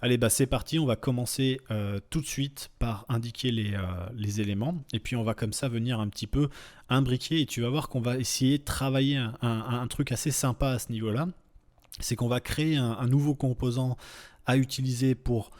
Allez, bah c'est parti, on va commencer tout de suite par indiquer les éléments, et puis on va comme ça venir un petit peu imbriquer, et tu vas voir qu'on va essayer de travailler un truc assez sympa à ce niveau-là, c'est qu'on va créer un nouveau composant à utiliser pour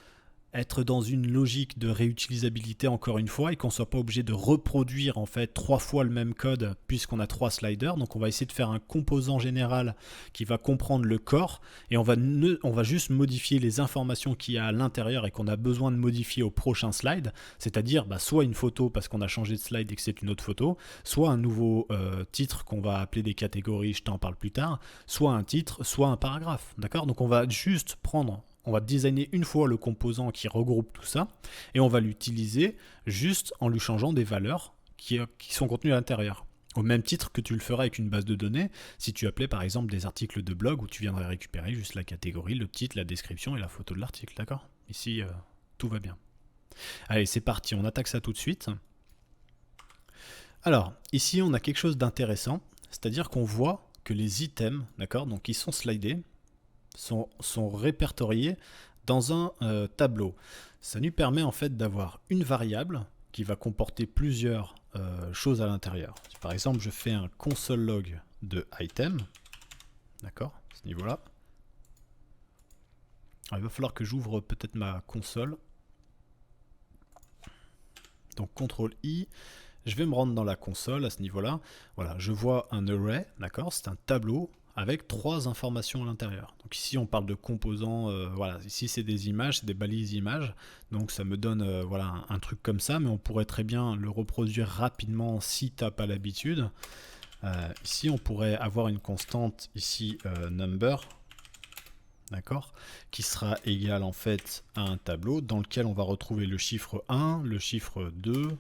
être dans une logique de réutilisabilité encore une fois et qu'on soit pas obligé de reproduire en fait 3 fois le même code puisqu'on a 3 sliders. Donc on va essayer de faire un composant général qui va comprendre le corps et on va juste modifier les informations qu'il y a à l'intérieur et qu'on a besoin de modifier au prochain slide, c'est-à-dire soit une photo parce qu'on a changé de slide et que c'est une autre photo, soit un nouveau titre qu'on va appeler des catégories, je t'en parle plus tard, soit un titre, soit un paragraphe. D'accord? Donc on va juste on va designer une fois le composant qui regroupe tout ça et on va l'utiliser juste en lui changeant des valeurs qui sont contenues à l'intérieur. Au même titre que tu le ferais avec une base de données si tu appelais par exemple des articles de blog où tu viendrais récupérer juste la catégorie, le titre, la description et la photo de l'article. D'accord? Ici, tout va bien. Allez, c'est parti, on attaque ça tout de suite. Alors, ici, on a quelque chose d'intéressant, c'est-à-dire qu'on voit que les items, d'accord, donc ils sont slidés, sont répertoriés dans un tableau. Ça nous permet en fait d'avoir une variable qui va comporter plusieurs choses à l'intérieur. Si par exemple je fais un console log de item, d'accord, à ce niveau-là, il va falloir que j'ouvre peut-être ma console. Donc CTRL I, je vais me rendre dans la console à ce niveau-là. Voilà, je vois un array, d'accord, c'est un tableau avec 3 informations à l'intérieur. Donc ici on parle de composants, voilà, ici c'est des images, c'est des balises images, donc ça me donne voilà, un truc comme ça, mais on pourrait très bien le reproduire rapidement si tu n'as pas l'habitude. Ici on pourrait avoir une constante, ici number, d'accord, qui sera égale en fait à un tableau dans lequel on va retrouver le chiffre 1, le chiffre 2,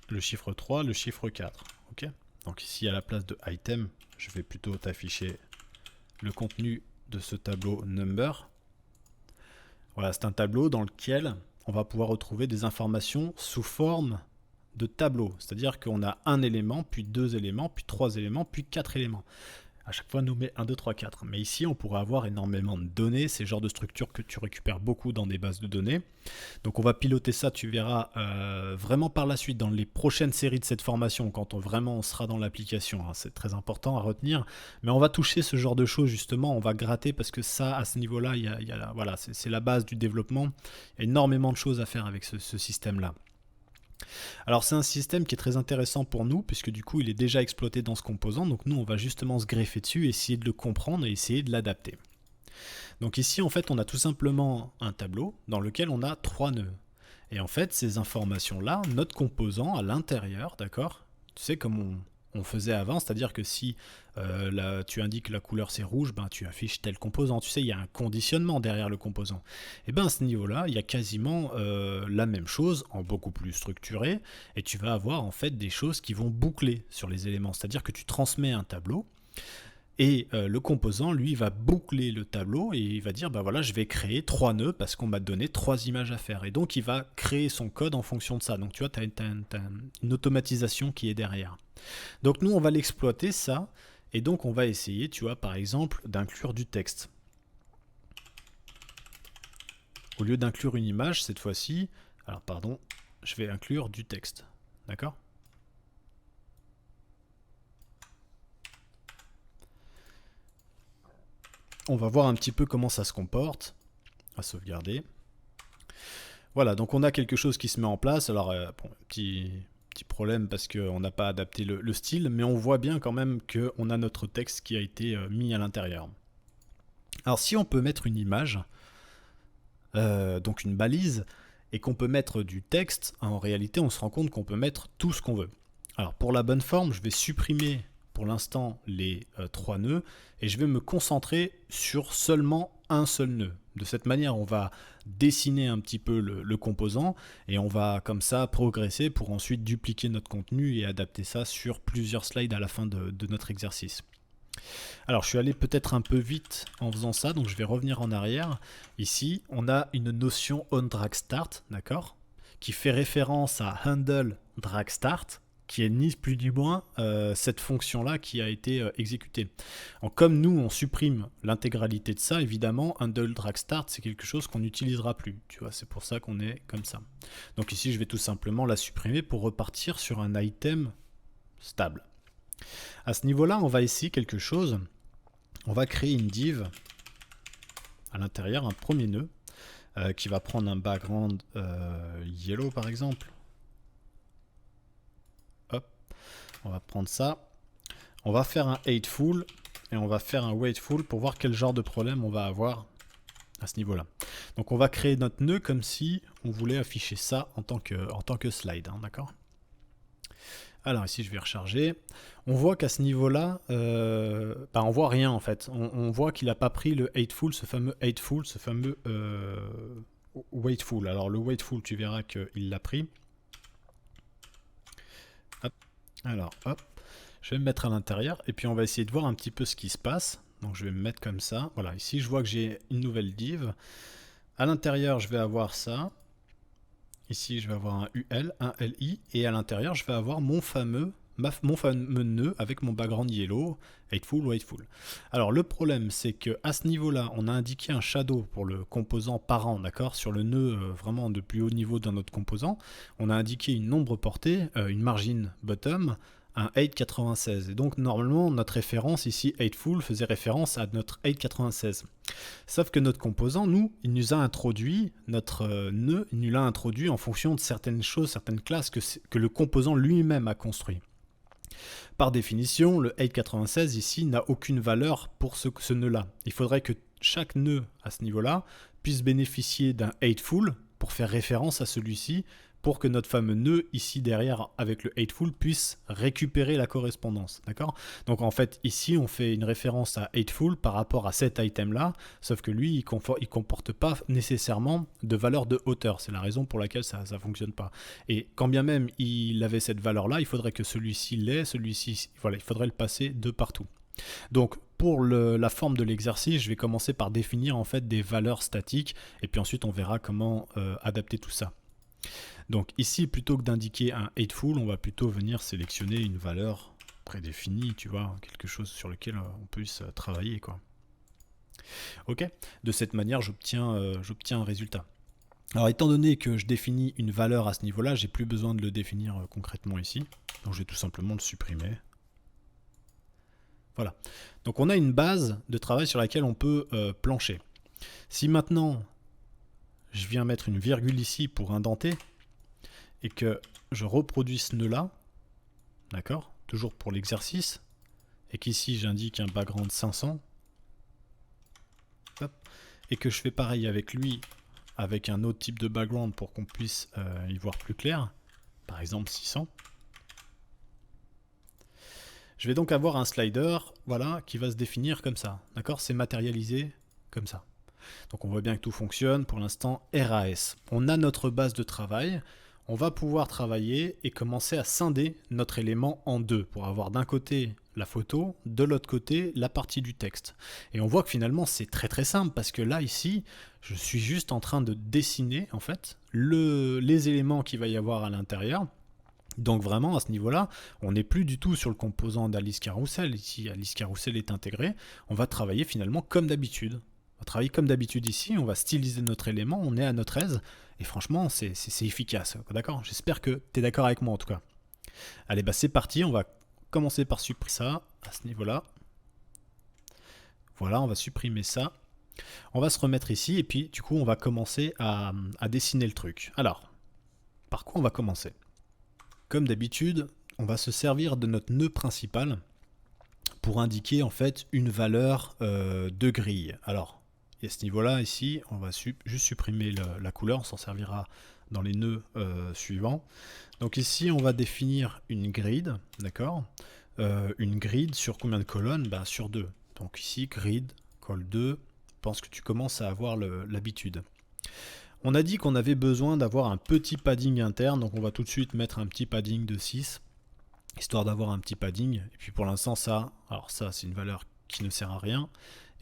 le chiffre 3, le chiffre 4. Ok. Donc ici à la place de item, je vais plutôt t'afficher le contenu de ce tableau number. Voilà, c'est un tableau dans lequel on va pouvoir retrouver des informations sous forme de tableau. C'est-à-dire qu'on a un élément, puis 2 éléments, puis 3 éléments, puis 4 éléments. À chaque fois nommé 1, 2, 3, 4. Mais ici, on pourrait avoir énormément de données. C'est le genre de structure que tu récupères beaucoup dans des bases de données. Donc on va piloter ça, tu verras vraiment par la suite dans les prochaines séries de cette formation, quand on sera dans l'application. Hein, c'est très important à retenir. Mais on va toucher ce genre de choses justement, on va gratter parce que ça, à ce niveau-là, voilà, c'est la base du développement. Il y a énormément de choses à faire avec ce système-là. Alors c'est un système qui est très intéressant pour nous puisque du coup il est déjà exploité dans ce composant, donc nous on va justement se greffer dessus, essayer de le comprendre et essayer de l'adapter. Donc ici en fait on a tout simplement un tableau dans lequel on a 3 nœuds. Et en fait ces informations là, notre composant à l'intérieur, d'accord, tu sais comme on faisait avant, c'est-à-dire que si tu indiques la couleur c'est rouge, ben, tu affiches tel composant. Tu sais, il y a un conditionnement derrière le composant. Et bien à ce niveau-là, il y a quasiment la même chose en beaucoup plus structuré, et tu vas avoir en fait des choses qui vont boucler sur les éléments. C'est-à-dire que tu transmets un tableau, et le composant, lui, va boucler le tableau et il va dire, bah voilà, je vais créer 3 nœuds parce qu'on m'a donné 3 images à faire. Et donc, il va créer son code en fonction de ça. Donc, tu vois, tu as une automatisation qui est derrière. Donc, nous, on va l'exploiter, ça. Et donc, on va essayer, tu vois, par exemple, d'inclure du texte. Au lieu d'inclure une image, cette fois-ci, alors, pardon, je vais inclure du texte. D'accord ? On va voir un petit peu comment ça se comporte. À sauvegarder. Voilà, donc on a quelque chose qui se met en place. Alors, bon, petit problème parce qu'on n'a pas adapté le style, mais on voit bien quand même qu'on a notre texte qui a été mis à l'intérieur. Alors, si on peut mettre une image, donc une balise, et qu'on peut mettre du texte, en réalité, on se rend compte qu'on peut mettre tout ce qu'on veut. Alors, pour la bonne forme, je vais supprimer pour l'instant les 3 nœuds et je vais me concentrer sur seulement un seul nœud. De cette manière, on va dessiner un petit peu le composant et on va comme ça progresser pour ensuite dupliquer notre contenu et adapter ça sur plusieurs slides à la fin de notre exercice. Alors je suis allé peut-être un peu vite en faisant ça, donc je vais revenir en arrière. Ici, on a une notion onDragStart, d'accord, qui fait référence à handle drag start. qui est ni plus ni moins cette fonction-là qui a été exécutée. Donc, comme nous, on supprime l'intégralité de ça, évidemment, handle drag start, c'est quelque chose qu'on n'utilisera plus. Tu vois, c'est pour ça qu'on est comme ça. Donc ici, je vais tout simplement la supprimer pour repartir sur un item stable. À ce niveau-là, on va essayer quelque chose. On va créer une div à l'intérieur, un premier nœud, qui va prendre un background yellow par exemple. Hop, on va prendre ça. On va faire un hateful et on va faire un waitful pour voir quel genre de problème on va avoir à ce niveau-là. Donc on va créer notre nœud comme si on voulait afficher ça en tant que slide, hein, d'accord? Alors ici je vais recharger. On voit qu'à ce niveau-là, on voit rien en fait. On voit qu'il n'a pas pris le hateful, ce fameux waitful. Alors le waitful, tu verras qu'il l'a pris. Hop. Alors hop, je vais me mettre à l'intérieur et puis on va essayer de voir un petit peu ce qui se passe. Donc je vais me mettre comme ça. Voilà, ici je vois que j'ai une nouvelle div. À l'intérieur, je vais avoir ça. Ici, je vais avoir un UL, un LI, et à l'intérieur, je vais avoir mon fameux nœud avec mon background yellow, hateful, waitful. Alors, le problème, c'est que à ce niveau-là, on a indiqué un shadow pour le composant parent, d'accord, sur le nœud vraiment de plus haut niveau d'un autre composant. On a indiqué une nombre portée, une margin bottom, un 896. Et donc, normalement, notre référence ici, hateful, faisait référence à notre 896. Sauf que notre composant, nous, il nous a introduit, notre nœud, il nous l'a introduit en fonction de certaines choses, certaines classes que le composant lui-même a construit. Par définition, le 896 ici n'a aucune valeur pour ce nœud-là. Il faudrait que chaque nœud à ce niveau-là puisse bénéficier d'un hateful pour faire référence à celui-ci, pour que notre fameux nœud ici derrière avec le hateful puisse récupérer la correspondance, d'accord? Donc en fait ici on fait une référence à hateful par rapport à cet item là, sauf que lui il comporte pas nécessairement de valeur de hauteur, c'est la raison pour laquelle ça fonctionne pas. Et quand bien même il avait cette valeur là, il faudrait que celui-ci l'ait, celui-ci, voilà, il faudrait le passer de partout. Donc pour la forme de l'exercice, je vais commencer par définir en fait des valeurs statiques et puis ensuite on verra comment adapter tout ça. Donc ici, plutôt que d'indiquer un hateful, on va plutôt venir sélectionner une valeur prédéfinie, tu vois, quelque chose sur lequel on puisse travailler, quoi. Ok, de cette manière, j'obtiens un résultat. Alors étant donné que je définis une valeur à ce niveau-là, j'ai plus besoin de le définir concrètement ici. Donc je vais tout simplement le supprimer. Voilà. Donc on a une base de travail sur laquelle on peut plancher. Si maintenant je viens mettre une virgule ici pour indenter, et que je reproduis ce nœud-là, d'accord, toujours pour l'exercice, et qu'ici j'indique un background 500, hop, et que je fais pareil avec lui, avec un autre type de background pour qu'on puisse y voir plus clair, par exemple 600. Je vais donc avoir un slider, voilà, qui va se définir comme ça, d'accord, c'est matérialisé comme ça. Donc on voit bien que tout fonctionne, pour l'instant RAS. On a notre base de travail, on va pouvoir travailler et commencer à scinder notre élément en deux pour avoir d'un côté la photo, de l'autre côté la partie du texte. Et on voit que finalement c'est très très simple parce que là ici je suis juste en train de dessiner en fait les éléments qu'il va y avoir à l'intérieur. Donc vraiment à ce niveau-là, on n'est plus du tout sur le composant d'Alice Carrousel. Ici Alice Carrousel est intégré, on va travailler finalement comme d'habitude. On va travailler comme d'habitude ici, on va styliser notre élément, on est à notre aise, et franchement, c'est efficace, d'accord? J'espère que tu es d'accord avec moi en tout cas. Allez, bah c'est parti, on va commencer par supprimer ça, à ce niveau-là. Voilà, on va supprimer ça. On va se remettre ici, et puis du coup, on va commencer à dessiner le truc. Alors, par quoi on va commencer? Comme d'habitude, on va se servir de notre nœud principal pour indiquer en fait une valeur de grille. Alors, et à ce niveau-là, ici, on va juste supprimer la couleur, on s'en servira dans les nœuds suivants. Donc ici, on va définir une grid, d'accord, une grid sur combien de colonnes? Ben, sur 2. Donc ici, grid, col 2, je pense que tu commences à avoir l'habitude. On a dit qu'on avait besoin d'avoir un petit padding interne, donc on va tout de suite mettre un petit padding de 6, histoire d'avoir un petit padding. Et puis pour l'instant, ça, alors ça, c'est une valeur qui ne sert à rien,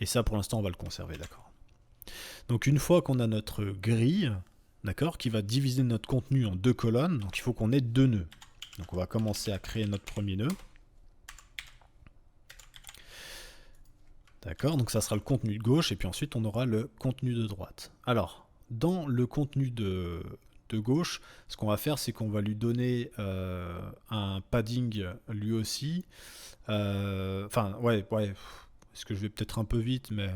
et ça, pour l'instant, on va le conserver, d'accord. Donc une fois qu'on a notre grille, d'accord, qui va diviser notre contenu en 2 colonnes, donc il faut qu'on ait 2 nœuds. Donc on va commencer à créer notre premier nœud. D'accord, donc ça sera le contenu de gauche et puis ensuite on aura le contenu de droite. Alors, dans le contenu de gauche, ce qu'on va faire, c'est qu'on va lui donner un padding lui aussi. Enfin, ouais, est-ce que je vais peut-être un peu vite, mais...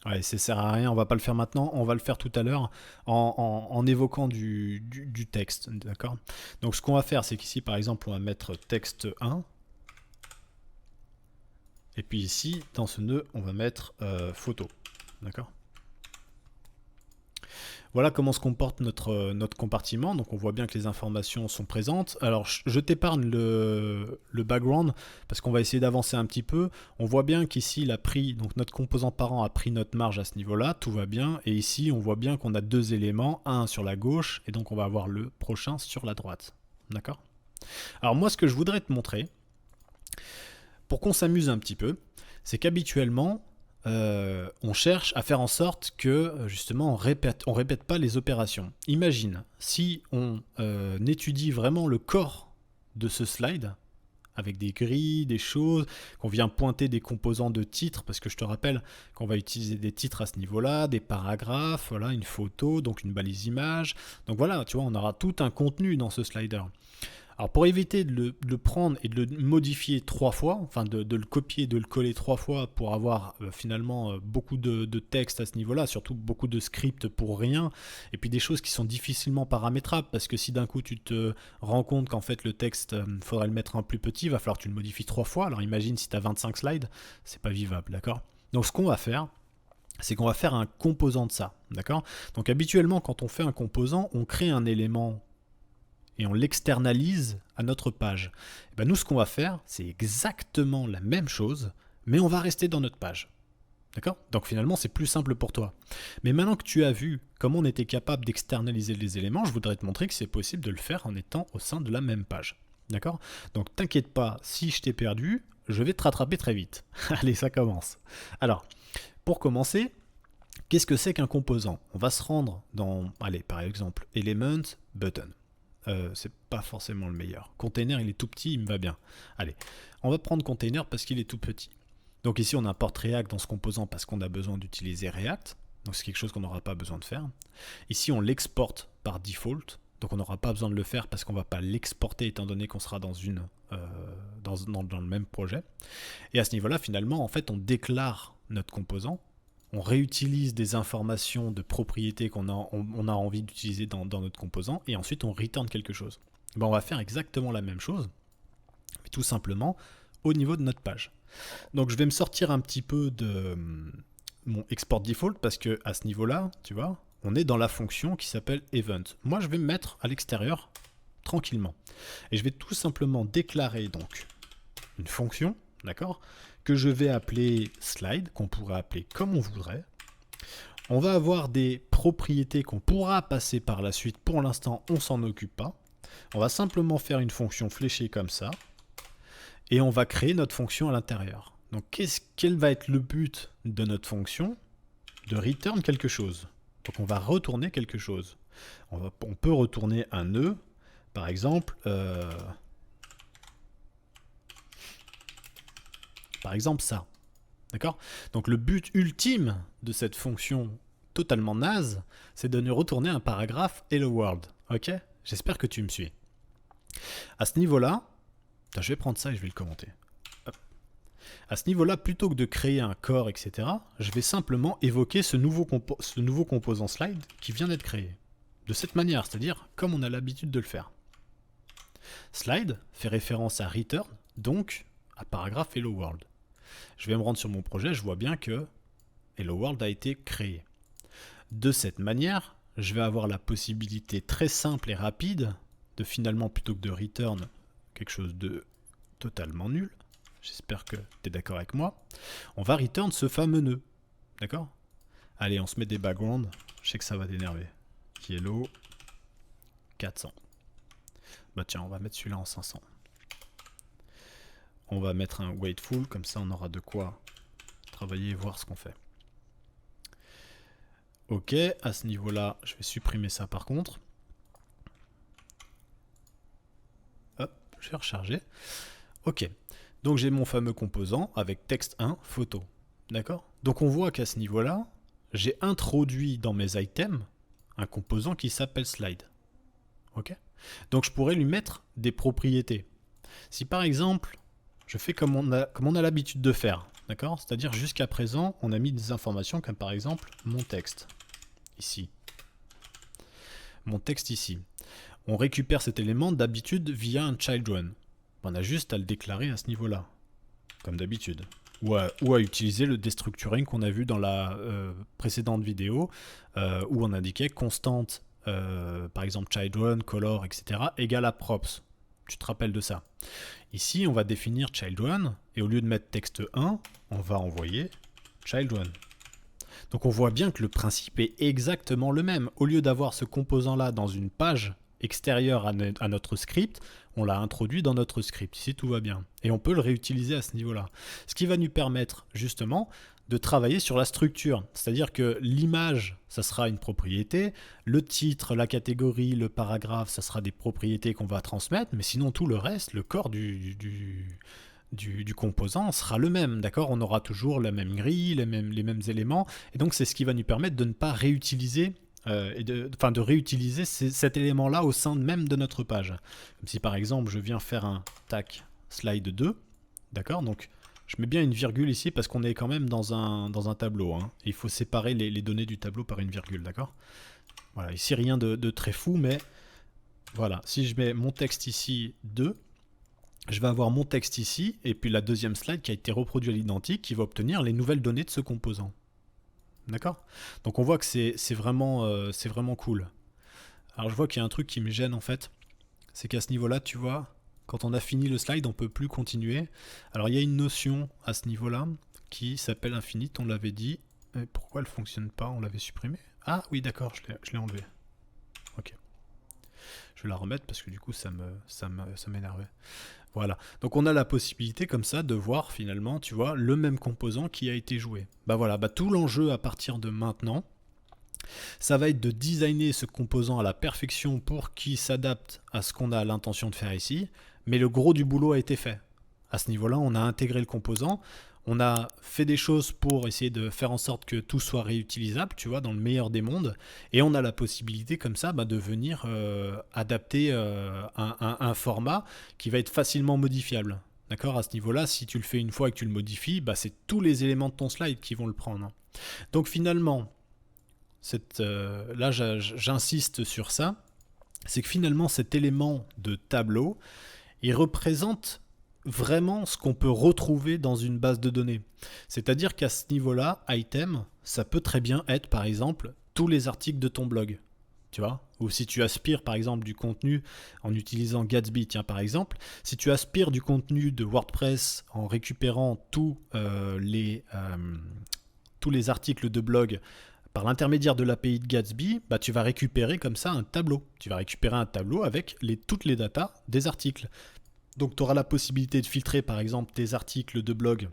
Ouais, ça sert à rien, on va pas le faire maintenant, on va le faire tout à l'heure en évoquant du texte, d'accord? Donc ce qu'on va faire, c'est qu'ici, par exemple, on va mettre texte 1. Et puis ici, dans ce nœud, on va mettre photo. D'accord? Voilà comment se comporte notre compartiment. Donc on voit bien que les informations sont présentes. Alors je t'épargne le background parce qu'on va essayer d'avancer un petit peu. On voit bien qu'ici, il a pris, donc notre composant parent a pris notre marge à ce niveau-là. Tout va bien. Et ici, on voit bien qu'on a deux éléments, un sur la gauche et donc on va avoir le prochain sur la droite. D'accord? Alors moi, ce que je voudrais te montrer, pour qu'on s'amuse un petit peu, c'est qu'habituellement, on cherche à faire en sorte que justement on répète pas les opérations. Imagine si on étudie vraiment le corps de ce slide avec des grilles, des choses, qu'on vient pointer des composants de titres, parce que je te rappelle qu'on va utiliser des titres à ce niveau-là, des paragraphes, voilà, une photo, donc une balise image. Donc voilà, tu vois, on aura tout un contenu dans ce slider. Alors pour éviter de le prendre et de le modifier 3 fois, enfin de le copier et de le coller 3 fois pour avoir finalement beaucoup de texte à ce niveau-là, surtout beaucoup de scripts pour rien, et puis des choses qui sont difficilement paramétrables, parce que si d'un coup tu te rends compte qu'en fait le texte, faudrait le mettre un plus petit, il va falloir que tu le modifies 3 fois, alors imagine si tu as 25 slides, c'est pas vivable, d'accord? Donc ce qu'on va faire, c'est qu'on va faire un composant de ça, d'accord? Donc habituellement quand on fait un composant, on crée un élément et on l'externalise à notre page. Et ben nous, ce qu'on va faire, c'est exactement la même chose, mais on va rester dans notre page. D'accord? Donc finalement, c'est plus simple pour toi. Mais maintenant que tu as vu comment on était capable d'externaliser les éléments, je voudrais te montrer que c'est possible de le faire en étant au sein de la même page. D'accord? Donc t'inquiète pas, si je t'ai perdu, je vais te rattraper très vite. Allez, ça commence. Alors, pour commencer, qu'est-ce que c'est qu'un composant? On va se rendre dans, allez, par exemple, Element, Button. C'est pas forcément le meilleur. Container, il est tout petit, il me va bien. Allez, on va prendre container parce qu'il est tout petit. Donc ici, on importe React dans ce composant parce qu'on a besoin d'utiliser React. Donc c'est quelque chose qu'on n'aura pas besoin de faire. Ici, on l'exporte par default. Donc on n'aura pas besoin de le faire parce qu'on ne va pas l'exporter étant donné qu'on sera dans le même projet. Et à ce niveau-là, finalement, en fait, on déclare notre composant. On réutilise des informations de propriétés qu'on a envie d'utiliser dans notre composant et ensuite on return quelque chose. Ben, on va faire exactement la même chose, mais tout simplement au niveau de notre page. Donc je vais me sortir un petit peu de mon export default parce que à ce niveau-là, tu vois, on est dans la fonction qui s'appelle event. Moi je vais me mettre à l'extérieur tranquillement et je vais tout simplement déclarer donc une fonction, d'accord, que je vais appeler slide, qu'on pourrait appeler comme on voudrait. On va avoir des propriétés qu'on pourra passer par la suite. Pour l'instant, on s'en occupe pas. On va simplement faire une fonction fléchée comme ça. Et on va créer notre fonction à l'intérieur. Donc, quel va être le but de notre fonction? De return quelque chose. Donc, on va retourner quelque chose. On peut retourner un nœud, par exemple... Par exemple ça. D'accord? Donc le but ultime de cette fonction totalement naze, c'est de nous retourner un paragraphe Hello World. Ok? J'espère que tu me suis. À ce niveau-là, je vais prendre ça et je vais le commenter. Hop. À ce niveau-là, plutôt que de créer un corps, etc., je vais simplement évoquer ce nouveau composant slide qui vient d'être créé. De cette manière, c'est-à-dire comme on a l'habitude de le faire. Slide fait référence à return, donc à paragraphe Hello World. Je vais me rendre sur mon projet, je vois bien que Hello World a été créé. De cette manière, je vais avoir la possibilité très simple et rapide de finalement, plutôt que de return quelque chose de totalement nul, j'espère que tu es d'accord avec moi, on va return ce fameux nœud. D'accord? Allez, on se met des backgrounds, je sais que ça va t'énerver. Hello 400. Bah tiens, on va mettre celui-là en 500. On va mettre un waitful, comme ça on aura de quoi travailler et voir ce qu'on fait. Ok, à ce niveau-là, je vais supprimer ça par contre. je vais recharger. Ok, donc j'ai mon fameux composant avec texte 1, photo. D'accord? Donc on voit qu'à ce niveau-là, j'ai introduit dans mes items un composant qui s'appelle slide. Ok? Donc je pourrais lui mettre des propriétés. Si par exemple, je fais comme on a l'habitude de faire, d'accord? C'est-à-dire jusqu'à présent, on a mis des informations comme par exemple mon texte, ici. Mon texte ici. On récupère cet élément d'habitude via un child one. On a juste à le déclarer à ce niveau-là, comme d'habitude. Ou à utiliser le destructuring qu'on a vu dans la précédente vidéo, où on indiquait constante, par exemple child one, color, etc., égale à props. Tu te rappelles de ça. Ici, on va définir child one, et au lieu de mettre texte 1, on va envoyer child one. Donc on voit bien que le principe est exactement le même. Au lieu d'avoir ce composant-là dans une page extérieure à notre script, on l'a introduit dans notre script. Ici, tout va bien. Et on peut le réutiliser à ce niveau-là. Ce qui va nous permettre, justement, de travailler sur la structure. C'est-à-dire que l'image, ça sera une propriété. Le titre, la catégorie, le paragraphe, ça sera des propriétés qu'on va transmettre. Mais sinon, tout le reste, le corps du composant sera le même, d'accord? On aura toujours la même grille, les mêmes éléments, et donc c'est ce qui va nous permettre de ne pas réutiliser, de réutiliser cet élément-là au sein même de notre page. Comme si par exemple je viens faire un tac slide 2, d'accord? Donc je mets bien une virgule ici parce qu'on est quand même dans un tableau, hein, et il faut séparer les données du tableau par une virgule, d'accord? Voilà, ici rien de très fou, mais voilà, si je mets mon texte ici 2, je vais avoir mon texte ici, et puis la deuxième slide qui a été reproduite à l'identique, qui va obtenir les nouvelles données de ce composant. D'accord? Donc on voit que c'est vraiment cool. Alors je vois qu'il y a un truc qui me gêne en fait, c'est qu'à ce niveau-là, tu vois, quand on a fini le slide, on ne peut plus continuer. Alors il y a une notion à ce niveau-là qui s'appelle infinite, on l'avait dit. Et pourquoi elle ne fonctionne pas? On l'avait supprimée. Ah oui, d'accord, je l'ai enlevée. Ok. Je vais la remettre parce que du coup ça m'énervait. Voilà, donc on a la possibilité comme ça de voir finalement, tu vois, le même composant qui a été joué. Bah voilà, tout l'enjeu à partir de maintenant, ça va être de designer ce composant à la perfection pour qu'il s'adapte à ce qu'on a l'intention de faire ici, mais le gros du boulot a été fait. À ce niveau-là, on a intégré le composant, on a fait des choses pour essayer de faire en sorte que tout soit réutilisable, tu vois, dans le meilleur des mondes, et on a la possibilité comme ça de venir adapter un format qui va être facilement modifiable. D'accord? À ce niveau-là, si tu le fais une fois et que tu le modifies, c'est tous les éléments de ton slide qui vont le prendre. Donc finalement, là j'insiste sur ça, c'est que finalement cet élément de tableau, il représente vraiment ce qu'on peut retrouver dans une base de données. C'est-à-dire qu'à ce niveau-là, item, ça peut très bien être par exemple tous les articles de ton blog. Tu vois? Ou si tu aspires par exemple du contenu en utilisant Gatsby, tiens par exemple, si tu aspires du contenu de WordPress en récupérant tous les articles de blog par l'intermédiaire de l'API de Gatsby, tu vas récupérer comme ça un tableau. Tu vas récupérer un tableau avec toutes les datas des articles. Donc tu auras la possibilité de filtrer par exemple tes articles de blog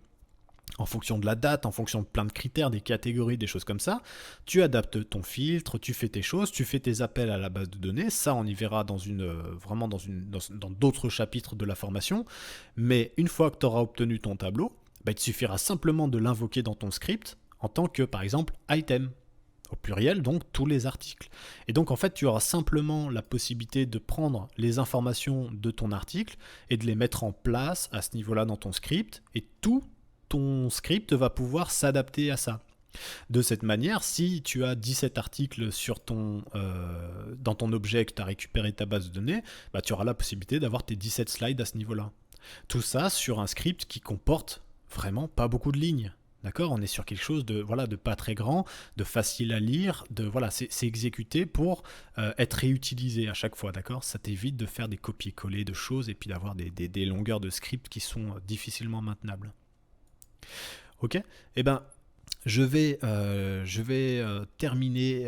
en fonction de la date, en fonction de plein de critères, des catégories, des choses comme ça. Tu adaptes ton filtre, tu fais tes choses, tu fais tes appels à la base de données. Ça, on y verra dans d'autres chapitres de la formation. Mais une fois que tu auras obtenu ton tableau, il te suffira simplement de l'invoquer dans ton script en tant que, par exemple, item. Au pluriel, donc tous les articles. Et donc en fait, tu auras simplement la possibilité de prendre les informations de ton article et de les mettre en place à ce niveau-là dans ton script, et tout ton script va pouvoir s'adapter à ça. De cette manière, si tu as 17 articles dans ton objet que tu as récupéré de ta base de données, tu auras la possibilité d'avoir tes 17 slides à ce niveau-là. Tout ça sur un script qui comporte vraiment pas beaucoup de lignes. D'accord? On est sur quelque chose de pas très grand, de facile à lire, c'est exécuté pour être réutilisé à chaque fois, d'accord? Ça t'évite de faire des copier-coller de choses et puis d'avoir des longueurs de script qui sont difficilement maintenables. Ok? Eh ben, je vais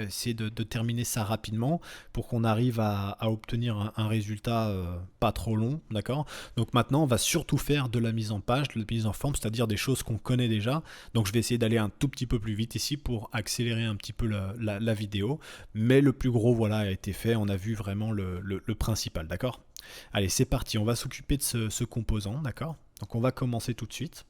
essayer de terminer ça rapidement pour qu'on arrive à obtenir un résultat pas trop long, d'accord? Donc maintenant, on va surtout faire de la mise en page, de la mise en forme, c'est-à-dire des choses qu'on connaît déjà. Donc je vais essayer d'aller un tout petit peu plus vite ici pour accélérer un petit peu la vidéo. Mais le plus gros, a été fait. On a vu vraiment le principal, d'accord? Allez, c'est parti, on va s'occuper de ce composant, d'accord? Donc on va commencer tout de suite.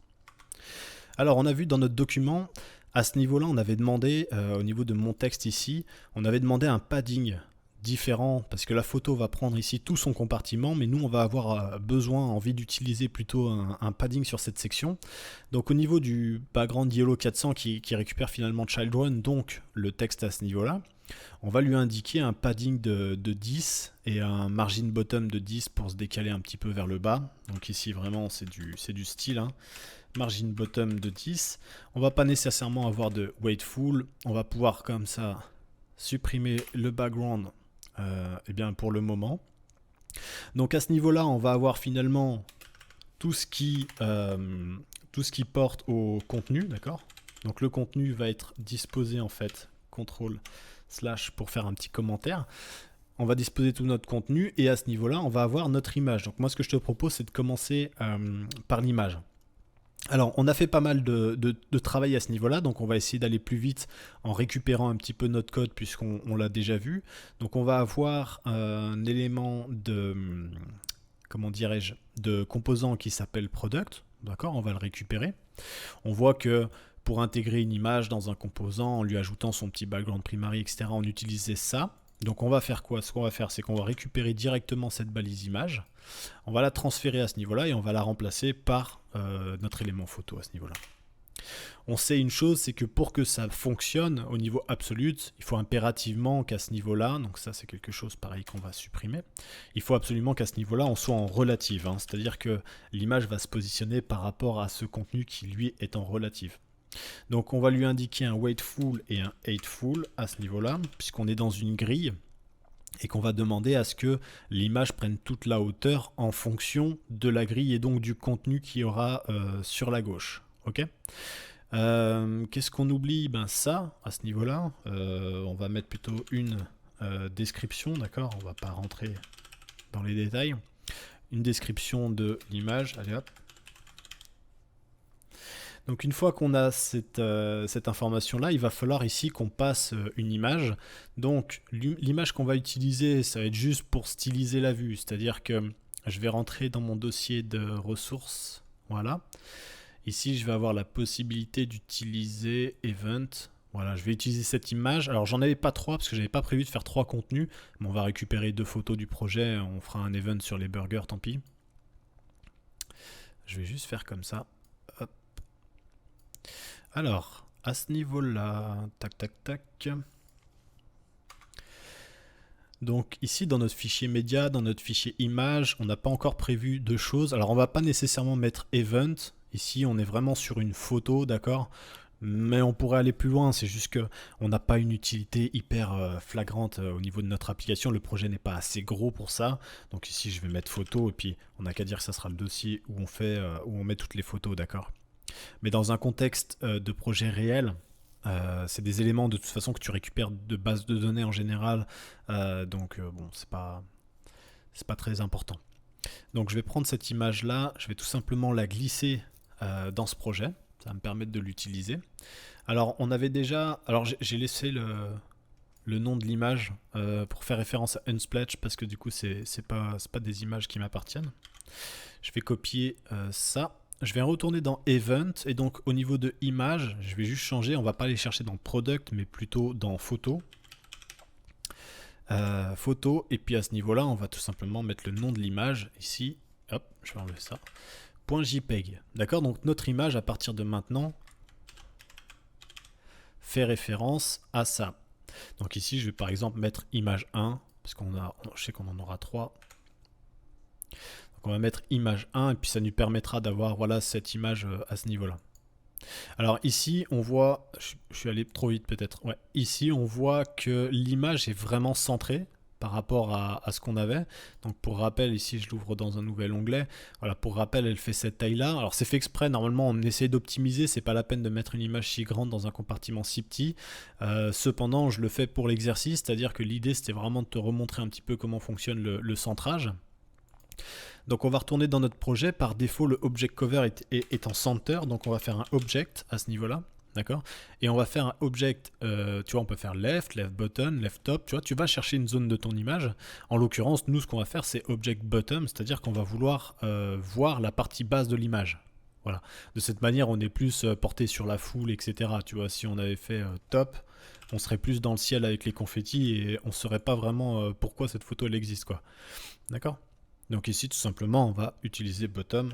Alors on a vu dans notre document, à ce niveau-là, on avait demandé, au niveau de mon texte ici, on avait demandé un padding différent, parce que la photo va prendre ici tout son compartiment, mais nous on va avoir envie d'utiliser plutôt un padding sur cette section. Donc au niveau du background Yellow 400 qui récupère finalement Children, donc le texte à ce niveau-là, on va lui indiquer un padding de 10 et un margin bottom de 10 pour se décaler un petit peu vers le bas. Donc ici vraiment c'est du style, hein. Margin bottom de 10. On va pas nécessairement avoir de weight full, on va pouvoir comme ça supprimer le background eh bien pour le moment. Donc à ce niveau-là, on va avoir finalement tout ce qui porte au contenu, d'accord? Donc le contenu va être disposé en fait, CTRL/ pour faire un petit commentaire. On va disposer tout notre contenu et à ce niveau-là, on va avoir notre image. Donc moi, ce que je te propose, c'est de commencer par l'image. Alors, on a fait pas mal de travail à ce niveau-là, donc on va essayer d'aller plus vite en récupérant un petit peu notre code puisqu'on l'a déjà vu. Donc on va avoir un élément de, comment dirais-je, de composant qui s'appelle product, d'accord, on va le récupérer. On voit que pour intégrer une image dans un composant, en lui ajoutant son petit background primary, etc., on utilisait ça. Donc on va faire quoi? Ce qu'on va faire, c'est qu'on va récupérer directement cette balise image, on va la transférer à ce niveau-là et on va la remplacer par notre élément photo à ce niveau-là. On sait une chose, c'est que pour que ça fonctionne au niveau absolu, il faut impérativement qu'à ce niveau-là, donc ça c'est quelque chose pareil qu'on va supprimer, il faut absolument qu'à ce niveau-là on soit en relative, hein, c'est-à-dire que l'image va se positionner par rapport à ce contenu qui lui est en relative. Donc on va lui indiquer un weight full et un height full à ce niveau-là, puisqu'on est dans une grille et qu'on va demander à ce que l'image prenne toute la hauteur en fonction de la grille et donc du contenu qu'il y aura sur la gauche. Ok. Qu'est-ce qu'on oublie? Ben ça, à ce niveau-là, on va mettre plutôt une description, d'accord? On va pas rentrer dans les détails. Une description de l'image, allez hop. Donc une fois qu'on a cette information-là, il va falloir ici qu'on passe une image. Donc l'image qu'on va utiliser, ça va être juste pour styliser la vue. C'est-à-dire que je vais rentrer dans mon dossier de ressources. Voilà. Ici, je vais avoir la possibilité d'utiliser Event. Voilà, je vais utiliser cette image. Alors j'en avais pas 3 parce que j'avais pas prévu de faire 3 contenus. Mais on va récupérer 2 photos du projet. On fera un event sur les burgers, tant pis. Je vais juste faire comme ça. Alors, à ce niveau-là, tac, tac, tac. Donc ici, dans notre fichier média, dans notre fichier image, on n'a pas encore prévu de choses. Alors, on va pas nécessairement mettre event. Ici, on est vraiment sur une photo, d'accord? Mais on pourrait aller plus loin. C'est juste qu'on n'a pas une utilité hyper flagrante au niveau de notre application. Le projet n'est pas assez gros pour ça. Donc ici, je vais mettre photo et puis on n'a qu'à dire que ça sera le dossier où on met toutes les photos, d'accord? Mais dans un contexte de projet réel, c'est des éléments de toute façon que tu récupères de bases de données en général, donc bon, c'est pas très important. Donc je vais prendre cette image là, je vais tout simplement la glisser dans ce projet, ça va me permettre de l'utiliser. Alors on avait déjà, alors j'ai laissé le nom de l'image pour faire référence à Unsplash parce que du coup c'est pas des images qui m'appartiennent. Je vais copier ça. Je vais retourner dans Event et donc au niveau de image, je vais juste changer, on va pas aller chercher dans Product mais plutôt dans Photo. Photo et puis à ce niveau là on va tout simplement mettre le nom de l'image ici, hop, je vais enlever ça, .jpeg, d'accord? Donc notre image à partir de maintenant fait référence à ça. Donc ici je vais par exemple mettre image 1 parce je sais qu'on en aura 3. Donc on va mettre image 1 et puis ça nous permettra d'avoir voilà, cette image à ce niveau-là. Alors ici, on voit, je suis allé trop vite peut-être, ouais, ici on voit que l'image est vraiment centrée par rapport à ce qu'on avait. Donc pour rappel, ici je l'ouvre dans un nouvel onglet. Voilà, pour rappel, elle fait cette taille-là. Alors c'est fait exprès, normalement on essaie d'optimiser, c'est pas la peine de mettre une image si grande dans un compartiment si petit. Cependant, je le fais pour l'exercice, c'est-à-dire que l'idée c'était vraiment de te remontrer un petit peu comment fonctionne le centrage. Donc on va retourner dans notre projet. Par défaut, le object cover est en center, donc on va faire un object à ce niveau-là. d'accord? Et on va faire un object, tu vois, on peut faire left, left button, left top, tu vois, tu vas chercher une zone de ton image. En l'occurrence, nous, ce qu'on va faire, c'est object bottom, c'est-à-dire qu'on va vouloir voir la partie basse de l'image. Voilà. De cette manière, on est plus porté sur la foule, etc. Tu vois, si on avait fait top, on serait plus dans le ciel avec les confettis et on ne saurait pas vraiment pourquoi cette photo elle existe, quoi. D'accord? Donc ici, tout simplement, on va utiliser bottom.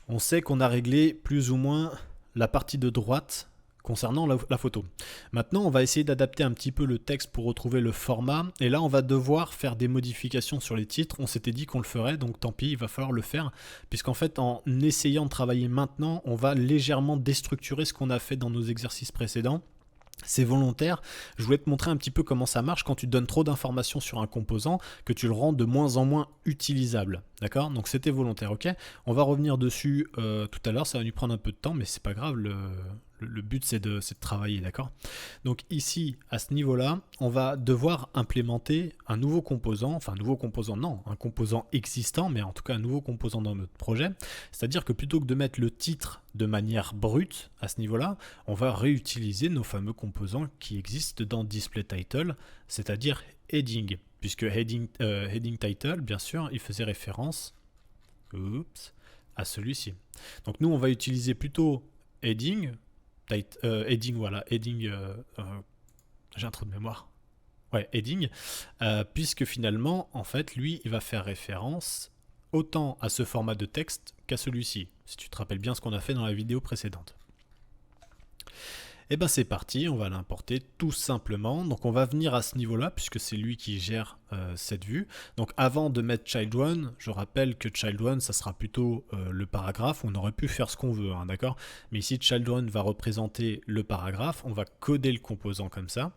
On sait qu'on a réglé plus ou moins la partie de droite concernant la photo. Maintenant, on va essayer d'adapter un petit peu le texte pour retrouver le format. Et là, on va devoir faire des modifications sur les titres. On s'était dit qu'on le ferait, donc tant pis, il va falloir le faire. Puisqu'en fait, en essayant de travailler maintenant, on va légèrement déstructurer ce qu'on a fait dans nos exercices précédents. C'est volontaire. Je voulais te montrer un petit peu comment ça marche quand tu donnes trop d'informations sur un composant, que tu le rends de moins en moins utilisable. D'accord? Donc c'était volontaire, ok? On va revenir dessus tout à l'heure, ça va nous prendre un peu de temps, mais c'est pas grave, le but c'est de travailler, d'accord? Donc ici, à ce niveau-là, on va devoir implémenter un nouveau composant, enfin un nouveau composant, non, un composant existant, mais en tout cas un nouveau composant dans notre projet. C'est-à-dire que plutôt que de mettre le titre de manière brute à ce niveau-là, on va réutiliser nos fameux composants qui existent dans DisplayTitle, c'est-à-dire heading, puisque heading title, bien sûr, il faisait référence à celui-ci. Donc nous, on va utiliser plutôt heading, heading, j'ai un trou de mémoire. Ouais, heading, puisque finalement, en fait, lui, il va faire référence autant à ce format de texte qu'à celui-ci, si tu te rappelles bien ce qu'on a fait dans la vidéo précédente. Et bien c'est parti, on va l'importer tout simplement. Donc on va venir à ce niveau-là, puisque c'est lui qui gère cette vue. Donc avant de mettre child1, je rappelle que child1, ça sera plutôt le paragraphe. On aurait pu faire ce qu'on veut, hein, d'accord? Mais ici, child1 va représenter le paragraphe. On va coder le composant comme ça.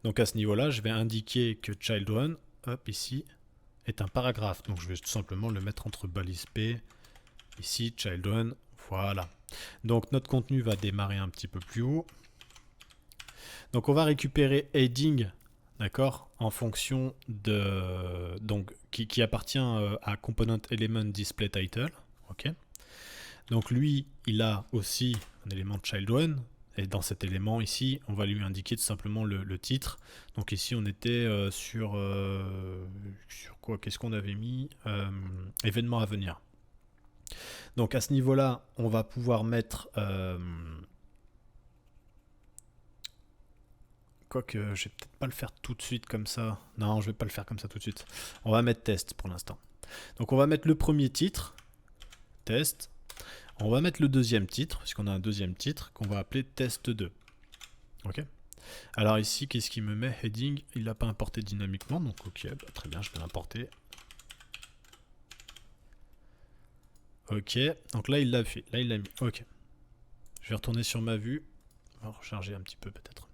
Donc à ce niveau-là, je vais indiquer que child1, hop, ici, est un paragraphe. Donc je vais tout simplement le mettre entre balise P, ici, child1, voilà. Donc notre contenu va démarrer un petit peu plus haut. Donc on va récupérer heading, d'accord, en fonction de donc qui appartient à component element display title, ok. Donc lui, il a aussi un élément child1 et dans cet élément ici, on va lui indiquer tout simplement le titre. Donc ici, on était sur quoi? Qu'est-ce qu'on avait mis? Événement à venir. Donc à ce niveau-là, on va pouvoir mettre quoique je vais peut-être pas le faire tout de suite comme ça. Non, je vais pas le faire comme ça tout de suite. On va mettre test pour l'instant. Donc on va mettre le premier titre, test. On va mettre le deuxième titre, puisqu'on a un deuxième titre qu'on va appeler test 2. Ok. Alors ici, qu'est-ce qu'il me met? Heading, il l'a pas importé dynamiquement, donc ok, bah, très bien, je vais l'importer. Ok, donc là il l'a fait, là il l'a mis. Ok. Je vais retourner sur ma vue. On va recharger un petit peu peut-être.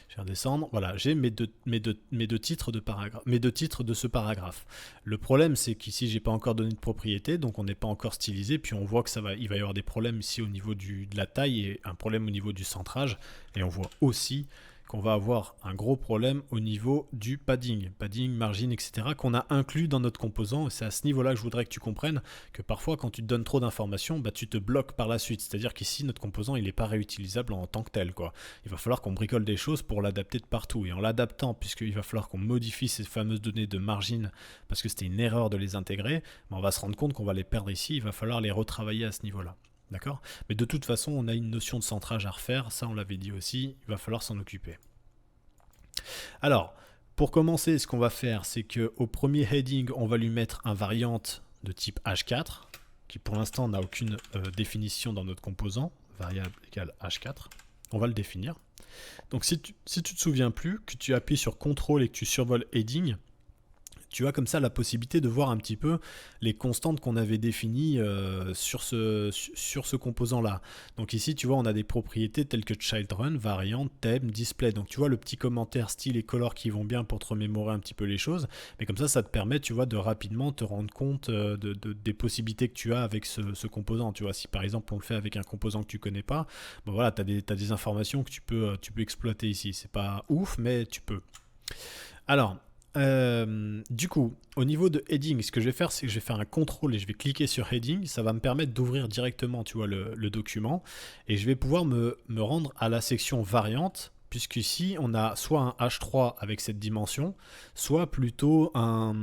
Je vais redescendre. Voilà, j'ai mes deux titres de paragraphe, mes deux titres de ce paragraphe. Le problème, c'est qu'ici, j'ai pas encore donné de propriété, donc on n'est pas encore stylisé. Puis on voit que il va y avoir des problèmes ici au niveau de la taille et un problème au niveau du centrage. Et on voit aussi qu'on va avoir un gros problème au niveau du padding, margin, etc. qu'on a inclus dans notre composant. C'est à ce niveau-là que je voudrais que tu comprennes que parfois, quand tu te donnes trop d'informations, bah, tu te bloques par la suite. C'est-à-dire qu'ici, notre composant, il n'est pas réutilisable en tant que tel, quoi. Il va falloir qu'on bricole des choses pour l'adapter de partout. Et en l'adaptant, puisqu'il va falloir qu'on modifie ces fameuses données de margin, parce que c'était une erreur de les intégrer, bah, on va se rendre compte qu'on va les perdre ici. Il va falloir les retravailler à ce niveau-là. D'accord? Mais de toute façon, on a une notion de centrage à refaire, ça on l'avait dit aussi, il va falloir s'en occuper. Alors, pour commencer, ce qu'on va faire, c'est qu'au premier heading, on va lui mettre un variante de type H4, qui pour l'instant n'a aucune définition dans notre composant, variable égale H4. On va le définir. Donc si tu te souviens plus, que tu appuies sur CTRL et que tu survoles heading, tu as comme ça la possibilité de voir un petit peu les constantes qu'on avait définies sur ce composant-là. Donc ici, tu vois, on a des propriétés telles que childRun, variant, thème, display. Donc tu vois le petit commentaire, style et color qui vont bien pour te remémorer un petit peu les choses. Mais comme ça te permet, tu vois, de rapidement te rendre compte des possibilités que tu as avec ce composant. Tu vois, si par exemple on le fait avec un composant que tu connais pas, bon voilà, tu as des informations que tu peux exploiter ici. C'est pas ouf, mais tu peux. Alors, Du coup, au niveau de heading, ce que je vais faire, c'est que je vais faire un contrôle et je vais cliquer sur heading. Ça va me permettre d'ouvrir directement, tu vois, le document. Et je vais pouvoir me rendre à la section variante, puisqu'ici, on a soit un H3 avec cette dimension, soit plutôt un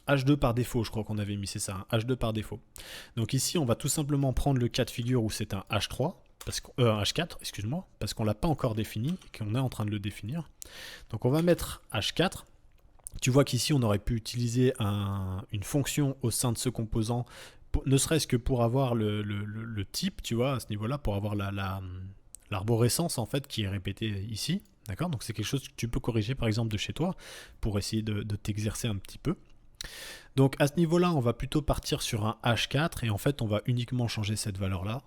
H2 par défaut. Je crois qu'on avait mis, c'est ça, un H2 par défaut. Donc ici, on va tout simplement prendre le cas de figure où c'est un H3. Un H4, excuse-moi, parce qu'on ne l'a pas encore défini et qu'on est en train de le définir. Donc on va mettre H4. Tu vois qu'ici, on aurait pu utiliser une fonction au sein de ce composant, ne serait-ce que pour avoir le type, tu vois, à ce niveau-là, pour avoir l'arborescence, en fait, qui est répétée ici. D'accord? Donc c'est quelque chose que tu peux corriger, par exemple, de chez toi, pour essayer de t'exercer un petit peu. Donc à ce niveau-là, on va plutôt partir sur un H4, et en fait, on va uniquement changer cette valeur-là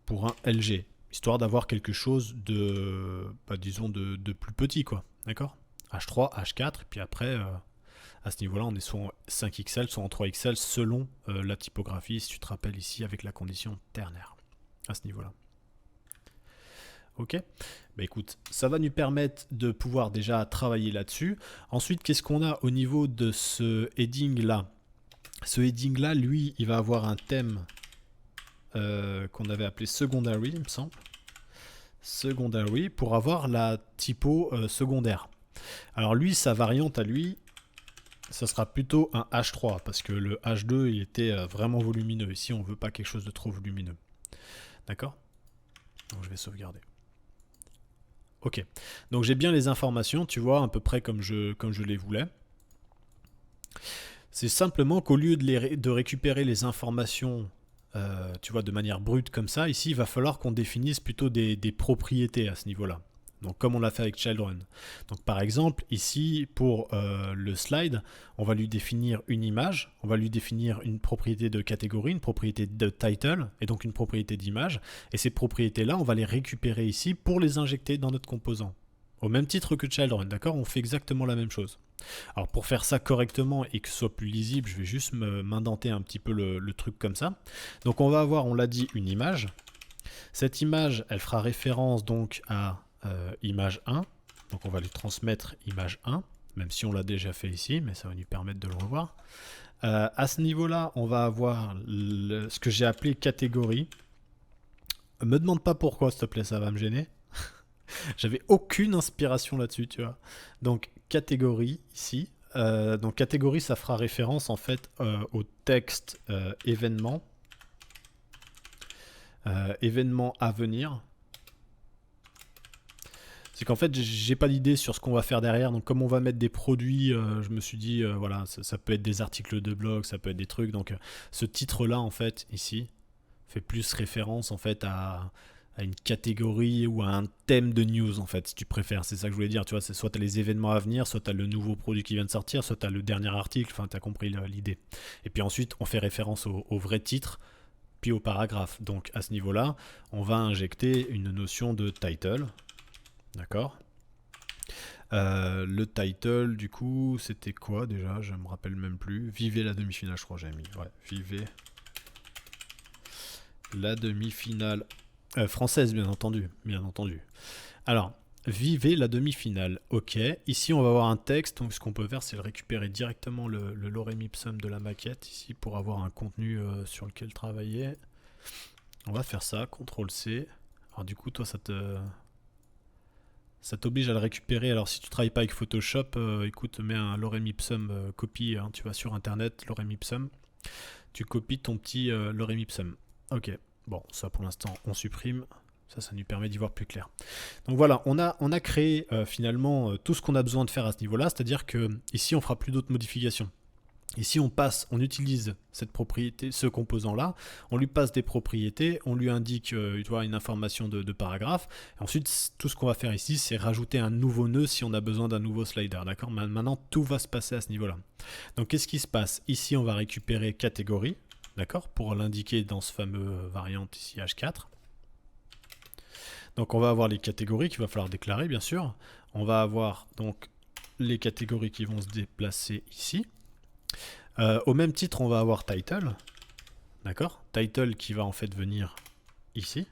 pour un LG, histoire d'avoir quelque chose de, disons, de plus petit, quoi. D'accord? H3, H4, et puis après, à ce niveau-là, on est soit en 5XL, soit en 3XL, selon la typographie, si tu te rappelles ici, avec la condition ternaire, à ce niveau-là. Ok, bah écoute, ça va nous permettre de pouvoir déjà travailler là-dessus. Ensuite, qu'est-ce qu'on a au niveau de ce heading-là? Ce heading-là, lui, il va avoir un thème qu'on avait appelé secondary, il me semble. Secondary, pour avoir la typo secondaire. Alors lui, sa variante à lui, ça sera plutôt un H3, parce que le H2, il était vraiment volumineux. Ici, on ne veut pas quelque chose de trop volumineux. D'accord? Donc je vais sauvegarder. Ok, donc j'ai bien les informations, tu vois, à peu près comme je les voulais. C'est simplement qu'au lieu de récupérer les informations, tu vois, de manière brute comme ça, ici, il va falloir qu'on définisse plutôt des propriétés à ce niveau-là. Donc comme on l'a fait avec Childrun. Donc par exemple, ici, pour le slide, on va lui définir une image, on va lui définir une propriété de catégorie, une propriété de title, et donc une propriété d'image. Et ces propriétés-là, on va les récupérer ici pour les injecter dans notre composant. Au même titre que Childrun, d'accord? On fait exactement la même chose. Alors pour faire ça correctement et que ce soit plus lisible, je vais juste m'indenter un petit peu le truc comme ça. Donc on va avoir, on l'a dit, une image. Cette image, elle fera référence donc à image 1. Donc on va lui transmettre image 1, même si on l'a déjà fait ici, mais ça va nous permettre de le revoir. À ce niveau-là, on va avoir ce que j'ai appelé catégorie. Me demande pas pourquoi, s'il te plaît, ça va me gêner. J'avais aucune inspiration là-dessus, tu vois. Donc catégorie ici. Donc catégorie, ça fera référence en fait au texte événement. Événement à venir. C'est qu'en fait, j'ai pas d'idée sur ce qu'on va faire derrière. Donc, comme on va mettre des produits, je me suis dit, voilà, ça peut être des articles de blog, ça peut être des trucs. Donc, ce titre-là, en fait, ici, fait plus référence, en fait, à une catégorie ou à un thème de news, en fait, si tu préfères. C'est ça que je voulais dire. Tu vois, c'est soit tu as les événements à venir, soit tu as le nouveau produit qui vient de sortir, soit tu as le dernier article. Enfin, tu as compris l'idée. Et puis ensuite, on fait référence au vrai titre, puis au paragraphe. Donc, à ce niveau-là, on va injecter une notion de title. D'accord. Le title, du coup, c'était quoi déjà? Je me rappelle même plus. Vivez la demi-finale, je crois que j'avais mis. Ouais, vivez la demi-finale française, bien entendu. Bien entendu. Alors, vivez la demi-finale. Ok. Ici, on va avoir un texte. Donc, ce qu'on peut faire, c'est le récupérer directement le lorem ipsum de la maquette ici pour avoir un contenu sur lequel travailler. On va faire ça. CTRL-C. Alors, du coup, toi, ça t'oblige à le récupérer. Alors si tu travailles pas avec Photoshop, écoute, mets un lorem ipsum copie, hein, tu vas sur internet, lorem ipsum, tu copies ton petit lorem ipsum. Ok, bon, ça pour l'instant on supprime, ça nous permet d'y voir plus clair. Donc voilà, on a créé finalement tout ce qu'on a besoin de faire à ce niveau-là, c'est-à-dire que ici on fera plus d'autres modifications. Ici, on utilise cette propriété, ce composant-là, on lui passe des propriétés, on lui indique tu vois, une information de paragraphe. Et ensuite, tout ce qu'on va faire ici, c'est rajouter un nouveau nœud si on a besoin d'un nouveau slider. D'accord? Maintenant, tout va se passer à ce niveau-là. Donc, qu'est-ce qui se passe? Ici, on va récupérer catégorie, d'accord, pour l'indiquer dans ce fameux variante ici H4. Donc, on va avoir les catégories qu'il va falloir déclarer, bien sûr. On va avoir donc les catégories qui vont se déplacer ici. Au même titre, on va avoir title, d'accord? Title qui va en fait venir ici.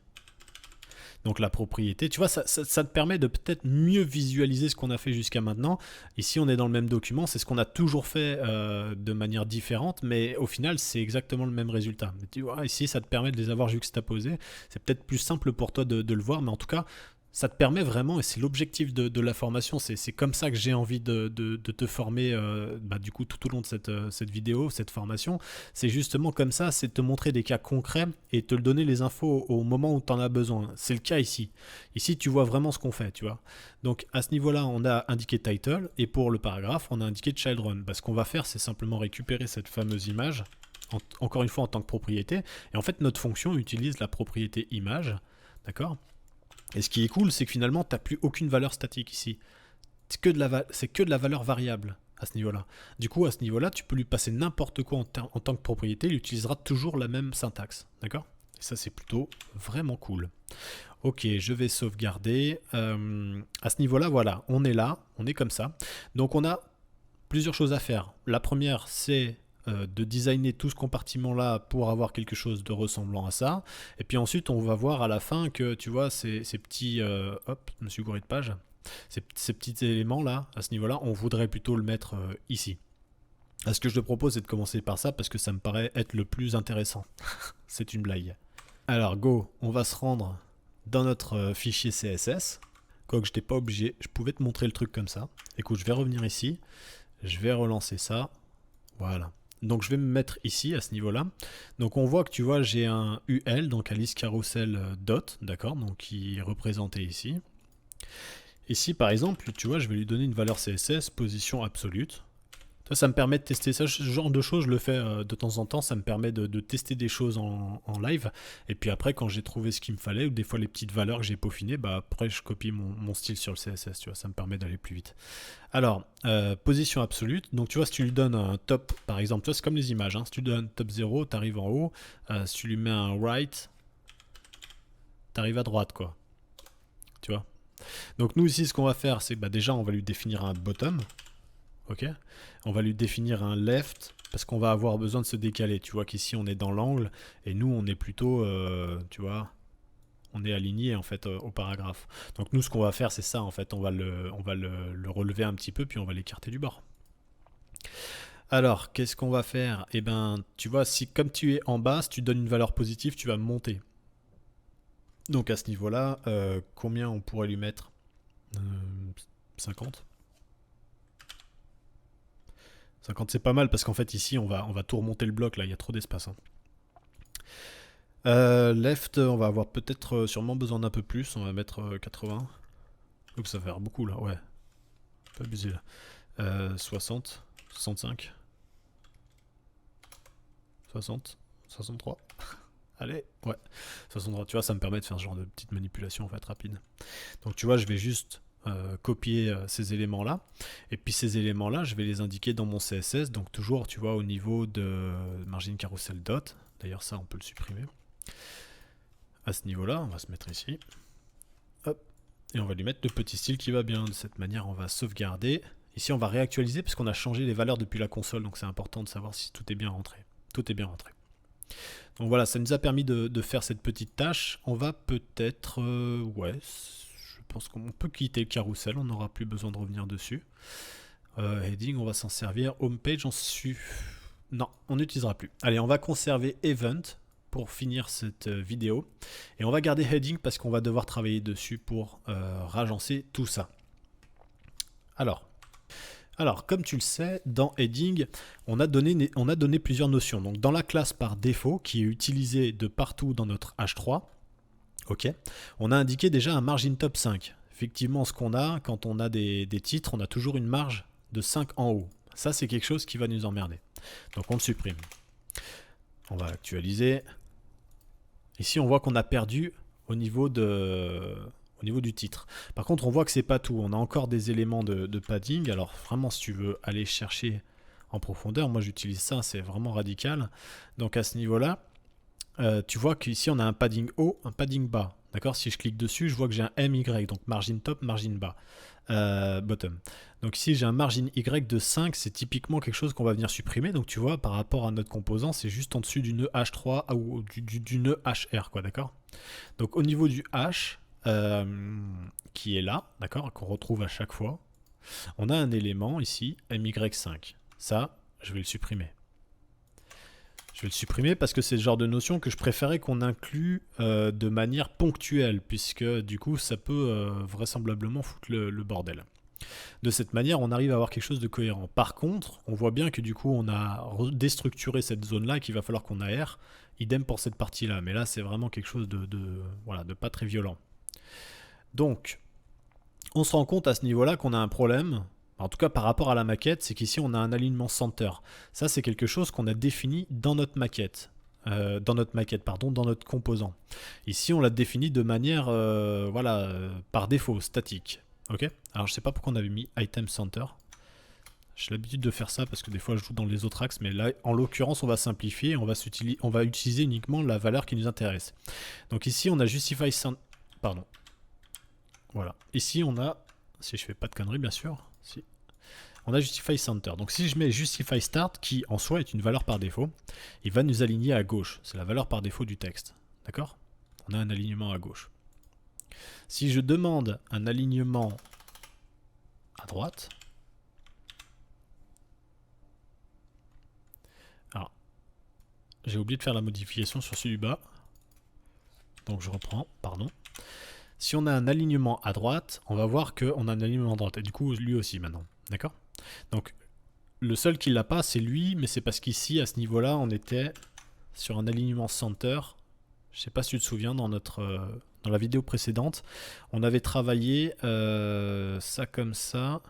Donc la propriété, tu vois, ça te permet de peut-être mieux visualiser ce qu'on a fait jusqu'à maintenant. Ici, on est dans le même document, c'est ce qu'on a toujours fait de manière différente, mais au final, c'est exactement le même résultat. Mais tu vois, ici, ça te permet de les avoir juxtaposés. C'est peut-être plus simple pour toi de le voir, mais en tout cas, ça te permet vraiment, et c'est l'objectif de la formation, c'est comme ça que j'ai envie de te former du coup tout au long de cette vidéo, cette formation. C'est justement comme ça, c'est de te montrer des cas concrets et te donner les infos au moment où tu en as besoin. C'est le cas ici. Ici, tu vois vraiment ce qu'on fait, tu vois. Donc à ce niveau-là, on a indiqué title, et pour le paragraphe, on a indiqué child run. Bah, ce qu'on va faire, c'est simplement récupérer cette fameuse image, encore une fois en tant que propriété, et en fait, notre fonction utilise la propriété image, d'accord ? Et ce qui est cool, c'est que finalement, tu n'as plus aucune valeur statique ici. C'est que de la valeur variable à ce niveau-là. Du coup, à ce niveau-là, tu peux lui passer n'importe quoi en tant que propriété, il utilisera toujours la même syntaxe. D'accord ? Et ça, c'est plutôt vraiment cool. Ok, je vais sauvegarder. À ce niveau-là, voilà, on est là, on est comme ça. Donc, on a plusieurs choses à faire. La première, c'est de designer tout ce compartiment-là pour avoir quelque chose de ressemblant à ça. Et puis ensuite, on va voir à la fin que, tu vois, ces petits... hop, je me suis gouré de page. Ces petits éléments-là, à ce niveau-là, on voudrait plutôt le mettre ici. Ce que je te propose, c'est de commencer par ça, parce que ça me paraît être le plus intéressant. C'est une blague. Alors, go, on va se rendre dans notre fichier CSS. Quoique je n'étais pas obligé, je pouvais te montrer le truc comme ça. Écoute, je vais revenir ici. Je vais relancer ça. Voilà. Donc je vais me mettre ici à ce niveau-là. Donc on voit que tu vois j'ai un UL, donc Alice Carousel dot, d'accord, donc qui est représenté ici. Ici par exemple, tu vois, je vais lui donner une valeur CSS, position absolue. Ça me permet de tester ça, ce genre de choses, je le fais de temps en temps, ça me permet de tester des choses en live, et puis après quand j'ai trouvé ce qu'il me fallait, ou des fois les petites valeurs que j'ai peaufinées, bah après je copie mon style sur le CSS, tu vois, ça me permet d'aller plus vite. Alors, position absolue, donc tu vois si tu lui donnes un top, par exemple, tu vois c'est comme les images, hein, si tu lui donnes top 0, tu arrives en haut, si tu lui mets un right, tu arrives à droite, quoi, tu vois. Donc nous ici ce qu'on va faire, c'est déjà on va lui définir un bottom. Ok, on va lui définir un left parce qu'on va avoir besoin de se décaler. Tu vois qu'ici on est dans l'angle et nous on est plutôt, tu vois, on est aligné en fait au paragraphe. Donc nous ce qu'on va faire c'est ça en fait, on va le relever un petit peu puis on va l'écarter du bord. Alors qu'est-ce qu'on va faire? Eh ben tu vois si comme tu es en bas, si tu donnes une valeur positive, tu vas monter. Donc à ce niveau-là, combien on pourrait lui mettre 50. 50 c'est pas mal parce qu'en fait ici on va tout remonter le bloc là, il y a trop d'espace. Hein. Left, on va avoir peut-être sûrement besoin d'un peu plus, on va mettre 80. Oups, ça va faire beaucoup là, ouais. Pas abusé là. 60, 65, 60, 63. Allez, ouais. 63, tu vois, ça me permet de faire ce genre de petite manipulation en fait rapide. Donc tu vois, je vais juste copier ces éléments-là. Et puis ces éléments-là, je vais les indiquer dans mon CSS. Donc toujours, tu vois, au niveau de margin carousel dot. D'ailleurs, ça, on peut le supprimer. À ce niveau-là, on va se mettre ici. Hop. Et on va lui mettre le petit style qui va bien. De cette manière, on va sauvegarder. Ici, on va réactualiser parce qu'on a changé les valeurs depuis la console. Donc c'est important de savoir si tout est bien rentré. Tout est bien rentré. Donc voilà, ça nous a permis de faire cette petite tâche. On va peut-être... ouais... Je pense qu'on peut quitter le carrousel, on n'aura plus besoin de revenir dessus. Heading, on va s'en servir. Homepage, non, on n'utilisera plus. Allez, on va conserver Event pour finir cette vidéo. Et on va garder Heading parce qu'on va devoir travailler dessus pour ragencer tout ça. Alors, comme tu le sais, dans Heading, on a donné plusieurs notions. Donc dans la classe par défaut, qui est utilisée de partout dans notre H3, ok, on a indiqué déjà un margin top 5. Effectivement, ce qu'on a, quand on a des titres, on a toujours une marge de 5 en haut. Ça, c'est quelque chose qui va nous emmerder. Donc, on le supprime. On va actualiser. Ici, on voit qu'on a perdu au niveau du titre. Par contre, on voit que c'est pas tout. On a encore des éléments de padding. Alors, vraiment, si tu veux aller chercher en profondeur, moi, j'utilise ça. C'est vraiment radical. Donc, à ce niveau-là, tu vois qu'ici on a un padding haut, un padding bas. D'accord? Si je clique dessus, je vois que j'ai un MY, donc margin top, margin bas, bottom. Donc ici j'ai un margin Y de 5, c'est typiquement quelque chose qu'on va venir supprimer. Donc tu vois, par rapport à notre composant, c'est juste en dessus du nœud H3 ou du nœud HR, quoi, d'accord? Donc au niveau du H, qui est là, d'accord, qu'on retrouve à chaque fois. On a un élément ici, my5. Ça, je vais le supprimer. Je vais le supprimer parce que c'est le genre de notion que je préférais qu'on inclue de manière ponctuelle, puisque du coup ça peut vraisemblablement foutre le bordel. De cette manière, on arrive à avoir quelque chose de cohérent. Par contre, on voit bien que du coup on a déstructuré cette zone-là qu'il va falloir qu'on aère. Idem pour cette partie-là, mais là c'est vraiment quelque chose voilà, de pas très violent. Donc, on se rend compte à ce niveau-là qu'on a un problème. En tout cas, par rapport à la maquette, c'est qu'ici, on a un alignement center. Ça, c'est quelque chose qu'on a défini dans notre maquette. Dans notre composant. Ici, on l'a défini de manière, voilà, par défaut, statique. Ok. Alors, je sais pas pourquoi on avait mis item center. J'ai l'habitude de faire ça parce que des fois, je joue dans les autres axes, mais là, en l'occurrence, on va simplifier et on va utiliser uniquement la valeur qui nous intéresse. Donc ici, on a justify center. Pardon. Voilà. Ici, on a, si je fais pas de conneries, bien sûr, si. On a Justify Center. Donc si je mets Justify Start, qui en soi est une valeur par défaut, il va nous aligner à gauche. C'est la valeur par défaut du texte. D'accord? On a un alignement à gauche. Si je demande un alignement à droite, alors, j'ai oublié de faire la modification sur celui du bas. Donc je reprends, pardon. Si on a un alignement à droite, on va voir qu'on a un alignement à droite. Et du coup, lui aussi maintenant. D'accord? Donc, le seul qui l'a pas, c'est lui, mais c'est parce qu'ici, à ce niveau-là, on était sur un alignement center. Je sais pas si tu te souviens, dans la vidéo précédente, on avait travaillé ça comme ça.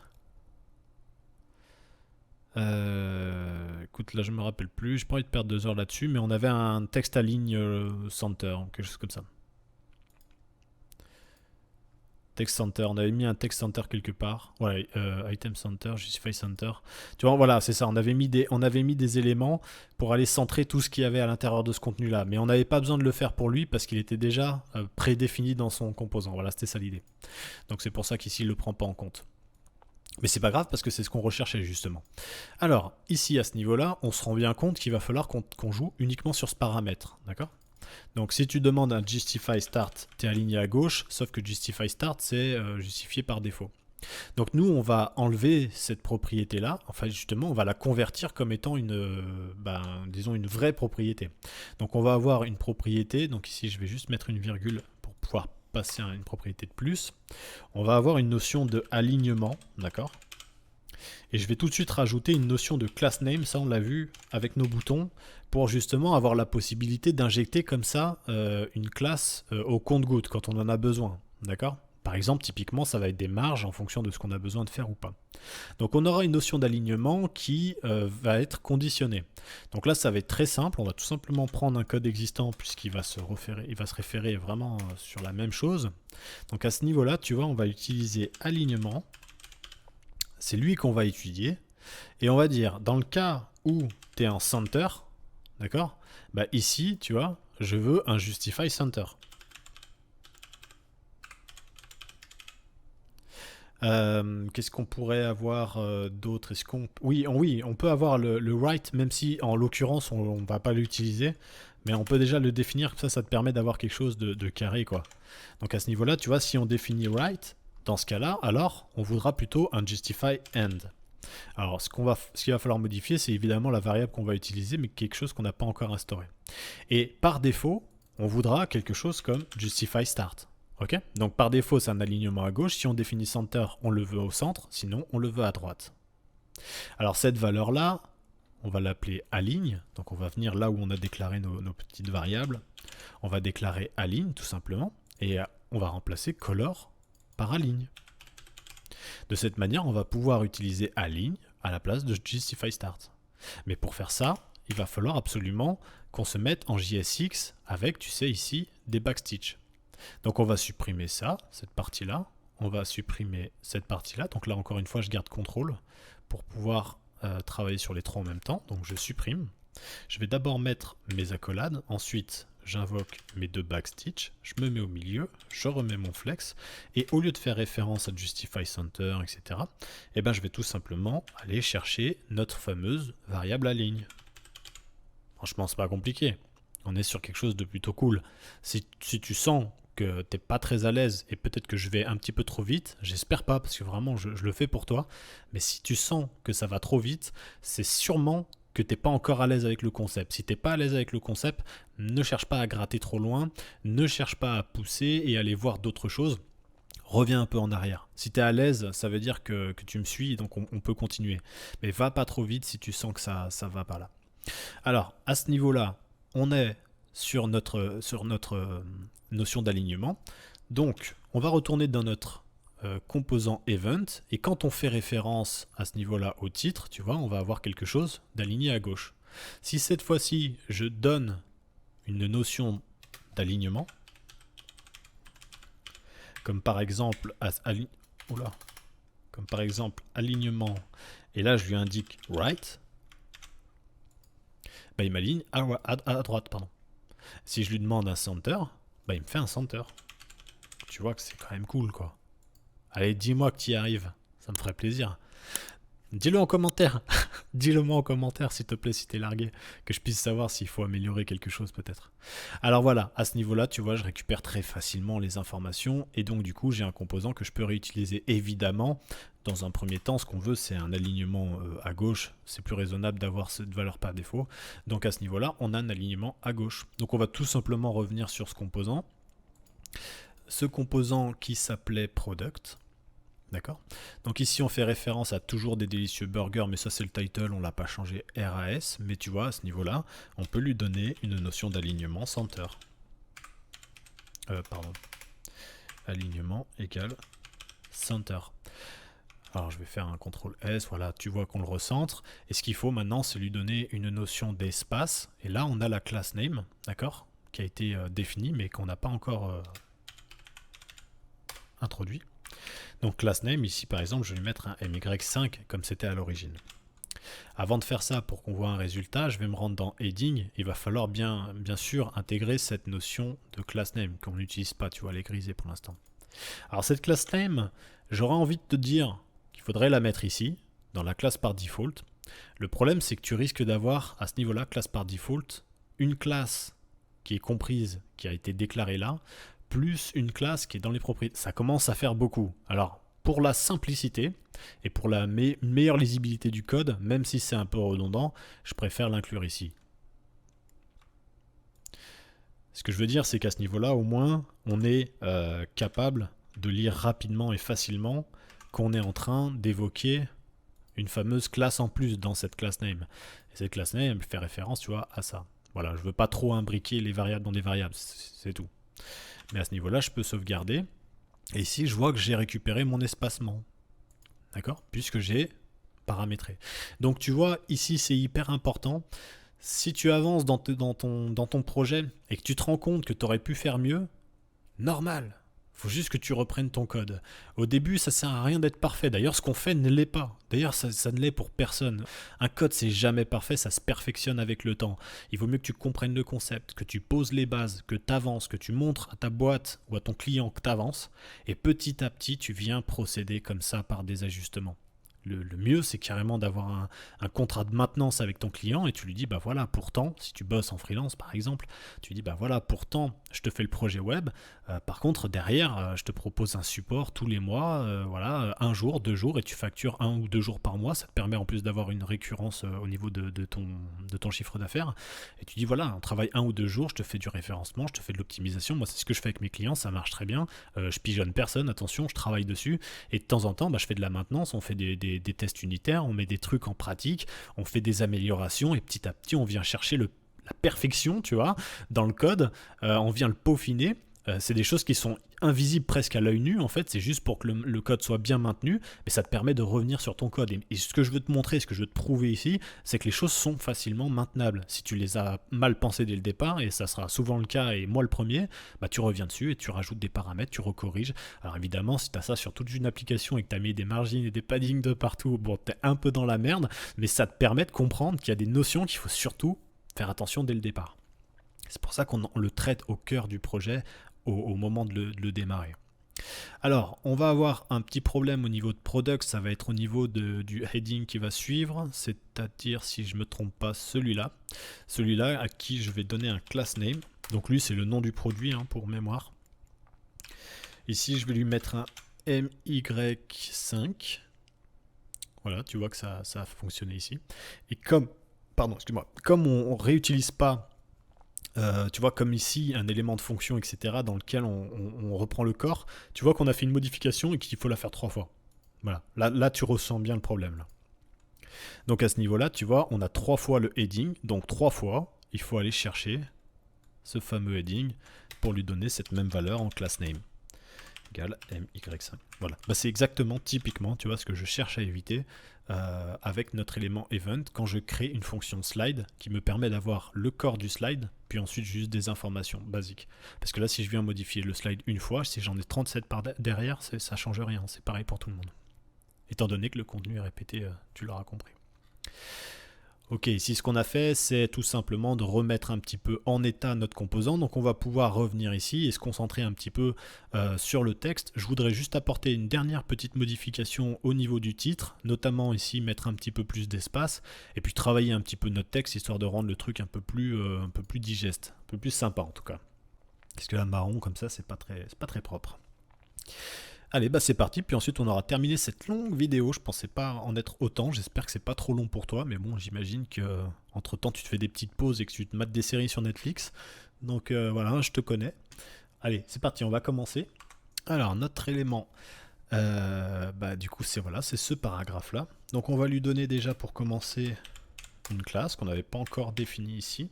Écoute, là je me rappelle plus, j'ai pas envie de perdre 2 heures là-dessus, mais on avait un texte à ligne center, quelque chose comme ça. Text center, on avait mis un text center quelque part. Voilà, item center, justify center. Tu vois, voilà, c'est ça. On avait mis des éléments pour aller centrer tout ce qu'il y avait à l'intérieur de ce contenu-là. Mais on n'avait pas besoin de le faire pour lui parce qu'il était déjà prédéfini dans son composant. Voilà, c'était ça l'idée. Donc c'est pour ça qu'ici, il ne le prend pas en compte. Mais c'est pas grave parce que c'est ce qu'on recherchait justement. Alors, ici, à ce niveau-là, on se rend bien compte qu'il va falloir qu'on joue uniquement sur ce paramètre. D'accord ? Donc si tu demandes un Justify Start, tu es aligné à gauche, sauf que Justify Start, c'est justifié par défaut. Donc nous, on va enlever cette propriété-là, enfin justement, on va la convertir comme étant disons une vraie propriété. Donc on va avoir une propriété, donc ici je vais juste mettre une virgule pour pouvoir passer à une propriété de plus. On va avoir une notion de alignement, d'accord ? Et je vais tout de suite rajouter une notion de class name, ça on l'a vu avec nos boutons, pour justement avoir la possibilité d'injecter comme ça une classe au compte-gouttes quand on en a besoin. D'accord ? Par exemple, typiquement, ça va être des marges en fonction de ce qu'on a besoin de faire ou pas. Donc on aura une notion d'alignement qui va être conditionnée. Donc là, ça va être très simple. On va tout simplement prendre un code existant puisqu'il va se référer vraiment sur la même chose. Donc à ce niveau-là, tu vois, on va utiliser alignement. C'est lui qu'on va étudier. Et on va dire, dans le cas où tu es en center, d'accord, bah ici, tu vois, je veux un justify center. Qu'est-ce qu'on pourrait avoir d'autre? Oui, on peut avoir le write, même si en l'occurrence on ne va pas l'utiliser, mais on peut déjà le définir, comme ça te permet d'avoir quelque chose de carré, quoi. Donc à ce niveau-là, tu vois, si on définit write, dans ce cas-là, alors on voudra plutôt un justify end. Alors ce qu'il va falloir modifier, c'est évidemment la variable qu'on va utiliser, mais quelque chose qu'on n'a pas encore instauré. Et par défaut, on voudra quelque chose comme justify start. Okay, donc par défaut, c'est un alignement à gauche. Si on définit center, on le veut au centre, sinon on le veut à droite. Alors cette valeur-là, on va l'appeler align. Donc on va venir là où on a déclaré nos petites variables. On va déclarer align tout simplement. Et on va remplacer color par align. De cette manière, on va pouvoir utiliser align à la place de justify start. Mais pour faire ça, il va falloir absolument qu'on se mette en JSX avec, tu sais ici, des backstitch. Donc on va supprimer ça, cette partie-là. On va supprimer cette partie-là. Donc là, encore une fois, je garde CTRL pour pouvoir travailler sur les trois en même temps. Donc je supprime. Je vais d'abord mettre mes accolades. Ensuite, j'invoque mes deux backstitch. Je me mets au milieu. Je remets mon flex. Et au lieu de faire référence à Justify Center, etc., eh ben, je vais tout simplement aller chercher notre fameuse variable align. Franchement, c'est pas compliqué. On est sur quelque chose de plutôt cool. Si tu sens que t'es pas très à l'aise et peut-être que je vais un petit peu trop vite, j'espère pas parce que vraiment je le fais pour toi, mais si tu sens que ça va trop vite, c'est sûrement que t'es pas encore à l'aise avec le concept. Si t'es pas à l'aise avec le concept, ne cherche pas à gratter trop loin, ne cherche pas à pousser et aller voir d'autres choses. Reviens un peu en arrière. Si tu es à l'aise, ça veut dire que tu me suis, donc on peut continuer. Mais va pas trop vite si tu sens que ça va pas là. Alors, à ce niveau-là, on est sur notre notion d'alignement. Donc, on va retourner dans notre composant event, et quand on fait référence à ce niveau-là au titre, tu vois, on va avoir quelque chose d'aligné à gauche. Si cette fois-ci, je donne une notion d'alignement, comme par exemple alignement, et là je lui indique right, bah, il m'aligne à droite, pardon. Si je lui demande un center, bah, il me fait un center. Tu vois que c'est quand même cool, quoi. Allez, dis-moi que tu y arrives, ça me ferait plaisir. Dis-le en commentaire. Dis-le-moi en commentaire, s'il te plaît, si t'es largué, que je puisse savoir s'il faut améliorer quelque chose peut-être. Alors voilà, à ce niveau-là, tu vois, je récupère très facilement les informations et donc du coup, j'ai un composant que je peux réutiliser. Évidemment, dans un premier temps, ce qu'on veut, c'est un alignement à gauche. C'est plus raisonnable d'avoir cette valeur par défaut. Donc à ce niveau-là, on a un alignement à gauche. Donc on va tout simplement revenir sur ce composant. Ce composant qui s'appelait product. D'accord. Donc ici on fait référence à toujours des délicieux burgers, mais ça c'est le title, on l'a pas changé RAS, mais tu vois à ce niveau-là, on peut lui donner une notion d'alignement center. Alignement égale center. Alors je vais faire un CTRL S, voilà, tu vois qu'on le recentre. Et ce qu'il faut maintenant, c'est lui donner une notion d'espace. Et là on a la class name, d'accord, qui a été définie, mais qu'on n'a pas encore introduit. Donc class name, ici par exemple, je vais lui mettre un MY5 comme c'était à l'origine. Avant de faire ça, pour qu'on voit un résultat, je vais me rendre dans Heading. Il va falloir bien sûr intégrer cette notion de class name qu'on n'utilise pas, tu vois, elle est grisée pour l'instant. Alors cette class name, j'aurais envie de te dire qu'il faudrait la mettre ici, dans la classe par default. Le problème, c'est que tu risques d'avoir à ce niveau-là, classe par default, une classe qui est comprise, qui a été déclarée là, plus une classe qui est dans les propriétés. Ça commence à faire beaucoup. Alors, pour la simplicité et pour la meilleure lisibilité du code, même si c'est un peu redondant, je préfère l'inclure ici. Ce que je veux dire, c'est qu'à ce niveau-là, au moins, on est capable de lire rapidement et facilement qu'on est en train d'évoquer une fameuse classe en plus dans cette class name. Et cette class name, elle fait référence, tu vois, à ça. Voilà, je veux pas trop imbriquer les variables dans des variables, c'est tout. Mais à ce niveau-là, je peux sauvegarder. Et ici, je vois que j'ai récupéré mon espacement. D'accord? Puisque j'ai paramétré. Donc tu vois, ici, c'est hyper important. Si tu avances dans ton projet et que tu te rends compte que tu aurais pu faire mieux, normal. Faut juste que tu reprennes ton code. Au début, ça sert à rien d'être parfait. D'ailleurs, ce qu'on fait ne l'est pas. D'ailleurs, ça ne l'est pour personne. Un code, c'est jamais parfait, ça se perfectionne avec le temps. Il vaut mieux que tu comprennes le concept, que tu poses les bases, que tu avances, que tu montres à ta boîte ou à ton client que tu avances. Et petit à petit, tu viens procéder comme ça par des ajustements. Le mieux, c'est carrément d'avoir un contrat de maintenance avec ton client et tu lui dis, bah voilà, pourtant, si tu bosses en freelance par exemple, tu lui dis, bah voilà, pourtant, je te fais le projet web. Par contre, derrière, je te propose un support tous les mois, voilà, un jour, 2 jours, et tu factures 1 ou 2 jours par mois. Ça te permet en plus d'avoir une récurrence au niveau de ton chiffre d'affaires. Et tu dis, voilà, on travaille 1 ou 2 jours, je te fais du référencement, je te fais de l'optimisation. Moi, c'est ce que je fais avec mes clients, ça marche très bien. Je pigeonne personne, attention, je travaille dessus. Et de temps en temps, bah, je fais de la maintenance, on fait des tests unitaires, on met des trucs en pratique, on fait des améliorations, et petit à petit, on vient chercher la perfection, tu vois, dans le code, on vient le peaufiner. C'est des choses qui sont invisibles presque à l'œil nu, en fait, c'est juste pour que le code soit bien maintenu, mais ça te permet de revenir sur ton code. Et ce que je veux te montrer, ce que je veux te prouver ici, c'est que les choses sont facilement maintenables. Si tu les as mal pensées dès le départ, et ça sera souvent le cas, et moi le premier, bah tu reviens dessus et tu rajoutes des paramètres, tu recorriges. Alors évidemment, si tu as ça sur toute une application et que tu as mis des margines et des paddings de partout, bon, tu es un peu dans la merde, mais ça te permet de comprendre qu'il y a des notions qu'il faut surtout faire attention dès le départ. C'est pour ça qu'on le traite au cœur du projet, au moment de le démarrer. Alors, on va avoir un petit problème au niveau de product, ça va être au niveau du heading qui va suivre, c'est-à-dire, si je ne me trompe pas, celui-là à qui je vais donner un class name. Donc lui, c'est le nom du produit, hein, pour mémoire. Ici, je vais lui mettre un MY5. Voilà, tu vois que ça a fonctionné ici. Et comme, pardon, excuse-moi, comme on réutilise pas, tu vois, comme ici, un élément de fonction, etc., dans lequel on reprend le corps, tu vois qu'on a fait une modification et qu'il faut la faire 3 fois. Voilà, là tu ressens bien le problème. Là. Donc à ce niveau-là, tu vois, on a 3 fois le heading, donc 3 fois, il faut aller chercher ce fameux heading pour lui donner cette même valeur en class name. Égale MY5. Voilà, bah, c'est exactement, typiquement, tu vois, ce que je cherche à éviter avec notre élément event quand je crée une fonction slide qui me permet d'avoir le corps du slide, puis ensuite juste des informations basiques. Parce que là, si je viens modifier le slide une fois, si j'en ai 37 par derrière, ça change rien, c'est pareil pour tout le monde. Étant donné que le contenu est répété, tu l'auras compris. Ok, ici ce qu'on a fait, c'est tout simplement de remettre un petit peu en état notre composant. Donc on va pouvoir revenir ici et se concentrer un petit peu sur le texte. Je voudrais juste apporter une dernière petite modification au niveau du titre, notamment ici mettre un petit peu plus d'espace et puis travailler un petit peu notre texte histoire de rendre le truc un peu plus digeste, un peu plus sympa en tout cas. Parce que là, marron comme ça, c'est pas très propre. Allez, bah c'est parti, puis ensuite on aura terminé cette longue vidéo. Je pensais pas en être autant, j'espère que c'est pas trop long pour toi, mais bon, j'imagine que entre temps tu te fais des petites pauses et que tu te mates des séries sur Netflix. Donc voilà, je te connais. Allez, c'est parti, on va commencer. Alors, notre élément, bah du coup, c'est ce paragraphe-là. Donc on va lui donner déjà pour commencer une classe qu'on n'avait pas encore définie ici.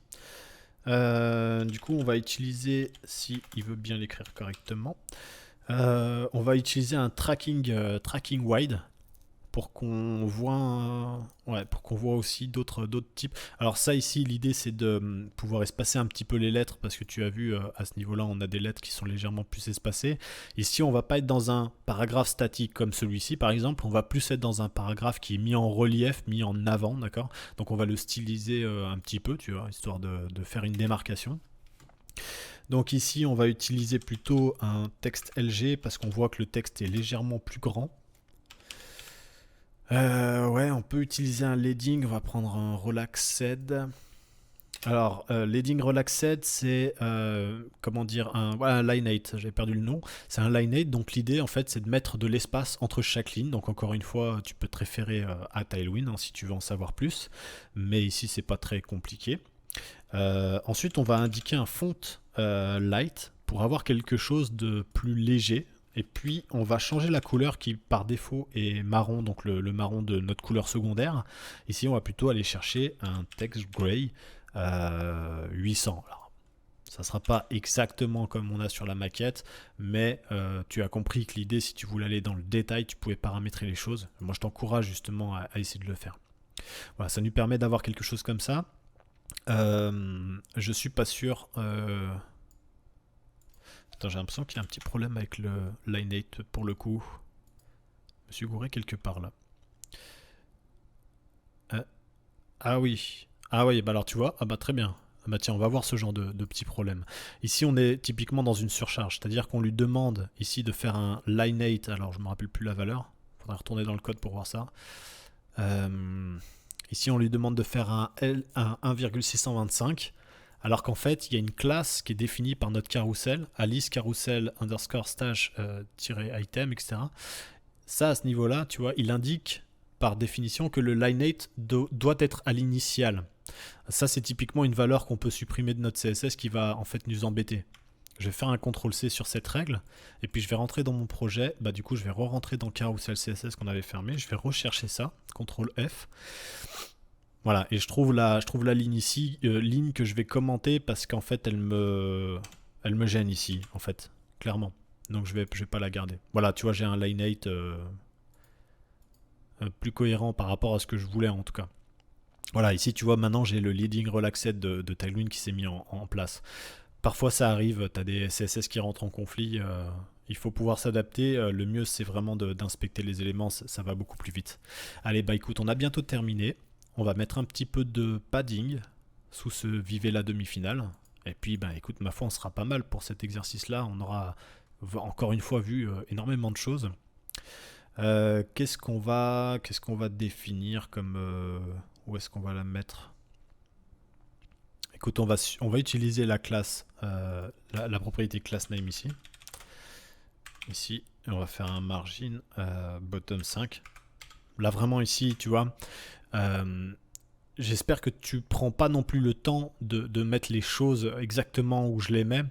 Du coup, on va utiliser, si il veut bien l'écrire correctement, on va utiliser un tracking wide pour qu'on voit, aussi d'autres types. Alors ça ici, l'idée c'est de pouvoir espacer un petit peu les lettres parce que tu as vu à ce niveau-là, on a des lettres qui sont légèrement plus espacées. Ici, on va pas être dans un paragraphe statique comme celui-ci par exemple, on va plus être dans un paragraphe qui est mis en relief, mis en avant, d'accord. Donc on va le styliser un petit peu, tu vois, histoire de faire une démarcation. Donc ici, on va utiliser plutôt un texte LG parce qu'on voit que le texte est légèrement plus grand. Ouais, on peut utiliser un leading, on va prendre un relaxed. Alors, leading relaxed, c'est comment dire, un lineate, j'avais perdu le nom. C'est un lineate, donc l'idée en fait c'est de mettre de l'espace entre chaque ligne. Donc encore une fois, tu peux te référer à Tailwind hein, si tu veux en savoir plus. Mais ici, c'est pas très compliqué. Ensuite, on va indiquer un font light pour avoir quelque chose de plus léger. Et puis, on va changer la couleur qui, par défaut, est marron, donc le marron de notre couleur secondaire. Ici, on va plutôt aller chercher un text gray 800. Alors, ça ne sera pas exactement comme on a sur la maquette, mais tu as compris que l'idée, si tu voulais aller dans le détail, tu pouvais paramétrer les choses. Moi, je t'encourage justement à essayer de le faire. Voilà, ça nous permet d'avoir quelque chose comme ça. Je suis pas sûr. Attends, j'ai l'impression qu'il y a un petit problème avec le lineate pour le coup. Je me suis gouré quelque part là. Ah oui. Ah oui, bah alors tu vois, ah bah très bien. Ah bah tiens, on va voir ce genre de petits problèmes. Ici, on est typiquement dans une surcharge, c'est-à-dire qu'on lui demande ici de faire un lineate. Alors, je me rappelle plus la valeur. Il faudra retourner dans le code pour voir ça. Ici, on lui demande de faire un 1,625. Alors qu'en fait, il y a une classe qui est définie par notre carrousel, Alice carousel underscore stash item, etc. Ça, à ce niveau-là, tu vois, il indique par définition que le lineate doit être à l'initiale. Ça, c'est typiquement une valeur qu'on peut supprimer de notre CSS qui va en fait nous embêter. Je vais faire un CTRL-C sur cette règle, et puis je vais rentrer dans mon projet. Bah, du coup, je vais re-rentrer dans le carousel CSS qu'on avait fermé. Je vais rechercher ça, CTRL-F. Voilà, et je trouve la ligne ici, ligne que je vais commenter parce qu'en fait elle me gêne ici, en fait, clairement. Donc je vais pas la garder. Voilà, tu vois, j'ai un lineate plus cohérent par rapport à ce que je voulais en tout cas. Voilà, ici tu vois, maintenant j'ai le leading relaxed de Tailwind qui s'est mis en place. Parfois ça arrive, tu as des CSS qui rentrent en conflit, il faut pouvoir s'adapter. Le mieux c'est vraiment d'inspecter les éléments, ça va beaucoup plus vite. Allez, bah écoute, on a bientôt terminé. On va mettre un petit peu de padding sous ce viver la demi-finale. Et puis, ben, écoute, ma foi, on sera pas mal pour cet exercice-là. On aura encore une fois vu énormément de choses. Qu'est-ce qu'on va définir comme... où est-ce qu'on va la mettre? Écoute, on va utiliser la classe, la propriété class name ici. ici, et on va faire un margin bottom 5. Là vraiment ici, tu vois, j'espère que tu prends pas non plus le temps de mettre les choses exactement où je les mets.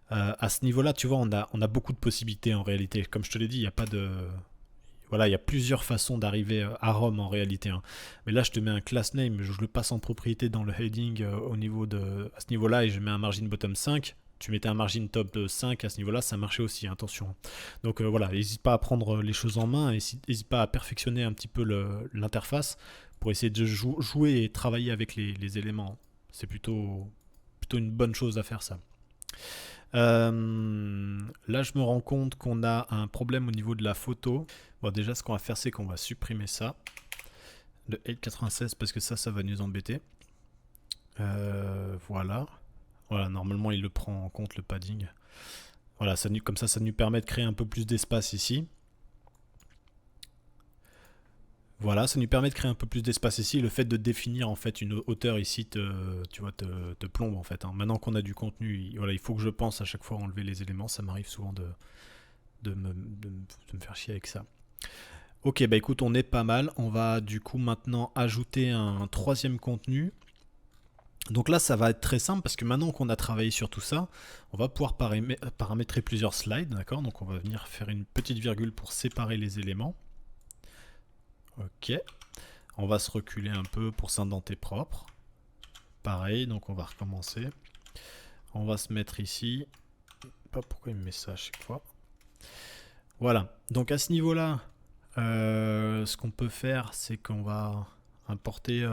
À ce niveau-là, tu vois, on a beaucoup de possibilités en réalité. Comme je te l'ai dit, il n'y a pas de... Voilà, il y a plusieurs façons d'arriver à Rome en réalité, hein. Mais là, je te mets un class name, je le passe en propriété dans le heading au niveau à ce niveau-là, et je mets un margin bottom 5. Tu mettais un margin top 5 à ce niveau-là, ça marchait aussi, attention. Donc voilà, n'hésite pas à prendre les choses en main, n'hésite pas à perfectionner un petit peu l'interface pour essayer de jouer et travailler avec les éléments. C'est plutôt une bonne chose à faire, ça. Là, je me rends compte qu'on a un problème au niveau de la photo. Bon, déjà, ce qu'on va faire, c'est qu'on va supprimer ça, le 896, parce que ça va nous embêter. Voilà. Voilà, normalement, il le prend en compte, le padding. Voilà, comme ça nous permet de créer un peu plus d'espace ici. Voilà, ça nous permet de créer un peu plus d'espace ici. Le fait de définir en fait une hauteur ici te plombe en fait, hein. Maintenant qu'on a du contenu, voilà, il faut que je pense à chaque fois à enlever les éléments. Ça m'arrive souvent de me faire chier avec ça. Ok, bah écoute, on est pas mal. On va du coup maintenant ajouter un troisième contenu. Donc là, ça va être très simple parce que maintenant qu'on a travaillé sur tout ça, on va pouvoir paramétrer plusieurs slides, d'accord? Donc on va venir faire une petite virgule pour séparer les éléments. Ok, on va se reculer un peu pour s'indenter propre. Pareil, donc on va recommencer. On va se mettre ici. Pas pourquoi il me met ça à chaque fois. Voilà, donc à ce niveau-là, ce qu'on peut faire, c'est qu'on va importer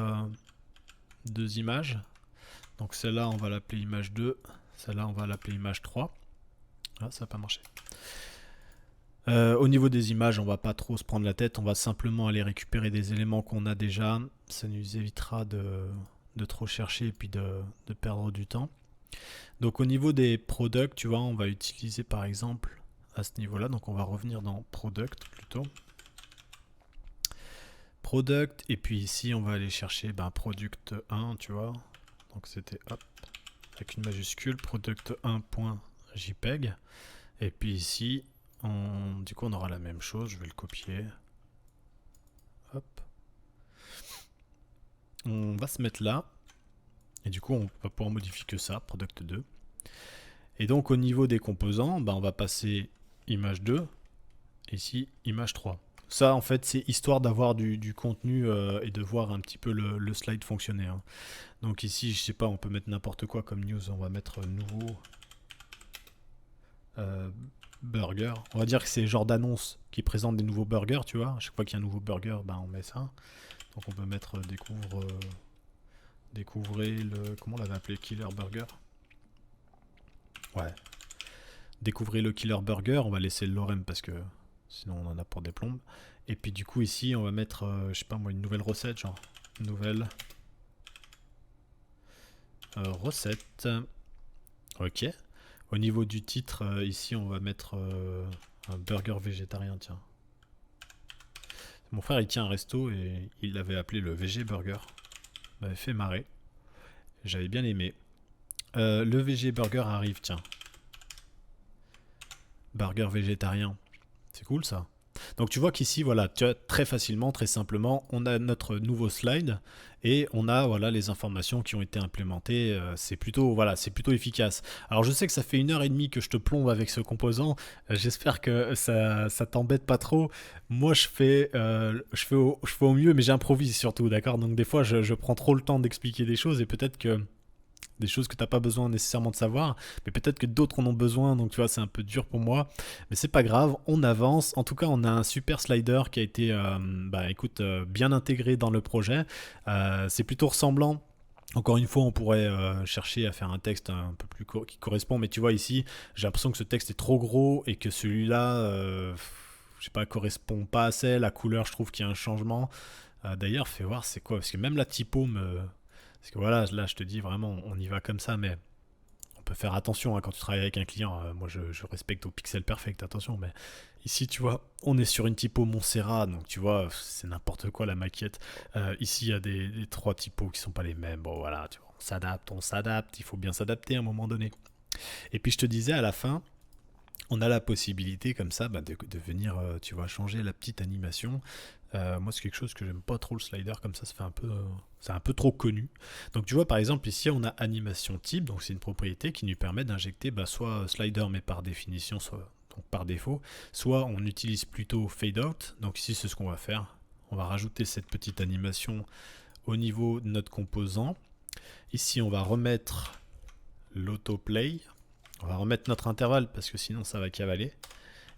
deux images. Donc celle-là, on va l'appeler image 2. Celle-là, on va l'appeler image 3. Ah, ça n'a pas marché. Au niveau des images, on va pas trop se prendre la tête, on va simplement aller récupérer des éléments qu'on a déjà. Ça nous évitera de trop chercher et puis de perdre du temps. Donc au niveau des products, tu vois, on va utiliser par exemple à ce niveau-là, donc on va revenir dans product plutôt. Product, et puis ici on va aller chercher product 1, tu vois. Donc c'était hop, avec une majuscule, product 1.jpg. Et puis ici, du coup on aura la même chose, je vais le copier. Hop. On va se mettre là. Et du coup on va pouvoir modifier que ça, product 2. Et donc au niveau des composants, on va passer image 2, ici image 3. Ça en fait c'est histoire d'avoir du contenu et de voir un petit peu le slide fonctionner, hein. Donc ici je sais pas, on peut mettre n'importe quoi comme news, on va mettre nouveau burger. On va dire que c'est le genre d'annonce qui présente des nouveaux burgers, tu vois. À chaque fois qu'il y a un nouveau burger, on met ça. Donc on peut mettre découvrez le... Comment on l'avait appelé? Killer Burger. Ouais. Découvrez le Killer Burger. On va laisser le lorem parce que sinon on en a pour des plombes. Et puis du coup ici on va mettre, je sais pas moi, une nouvelle recette, genre nouvelle recette. Ok. Au niveau du titre, ici on va mettre un burger végétarien, tiens. Mon frère il tient un resto et il l'avait appelé le VG Burger. Ça m'avait fait marrer. J'avais bien aimé. Le VG Burger arrive, tiens. Burger végétarien. C'est cool ça. Donc tu vois qu'ici, voilà, tu as très facilement, très simplement, on a notre nouveau slide et on a voilà les informations qui ont été implémentées. C'est plutôt efficace. Alors je sais que ça fait 1h30 que je te plombe avec ce composant. J'espère que ça t'embête pas trop. Moi je fais au mieux, mais j'improvise surtout, d'accord. Donc des fois je prends trop le temps d'expliquer des choses et peut-être que des choses que tu n'as pas besoin nécessairement de savoir, mais peut-être que d'autres en ont besoin, donc tu vois, c'est un peu dur pour moi, mais c'est pas grave, on avance. En tout cas, on a un super slider qui a été, bien intégré dans le projet. C'est plutôt ressemblant. Encore une fois, on pourrait chercher à faire un texte un peu plus qui correspond, mais tu vois ici, j'ai l'impression que ce texte est trop gros et que celui-là, je sais pas, correspond pas assez. La couleur, je trouve qu'il y a un changement. D'ailleurs, fais voir c'est quoi, parce que même la typo me... Parce que voilà, là je te dis vraiment, on y va comme ça, mais on peut faire attention, hein, quand tu travailles avec un client. Moi je respecte au pixel perfect, attention, mais ici tu vois, on est sur une typo Montserrat, donc tu vois, c'est n'importe quoi la maquette. Ici il y a des trois typos qui sont pas les mêmes. Bon voilà, tu vois, on s'adapte, il faut bien s'adapter à un moment donné. Et puis je te disais à la fin, on a la possibilité comme ça de venir, tu vois, changer la petite animation. Moi, c'est quelque chose que j'aime pas trop le slider comme ça fait un peu, c'est un peu trop connu. Donc tu vois, par exemple, ici, on a animation type, donc c'est une propriété qui nous permet d'injecter soit slider, mais par définition, soit donc par défaut, soit on utilise plutôt fade out. Donc ici, c'est ce qu'on va faire. On va rajouter cette petite animation au niveau de notre composant. Ici, on va remettre l'autoplay. On va remettre notre intervalle parce que sinon ça va cavaler.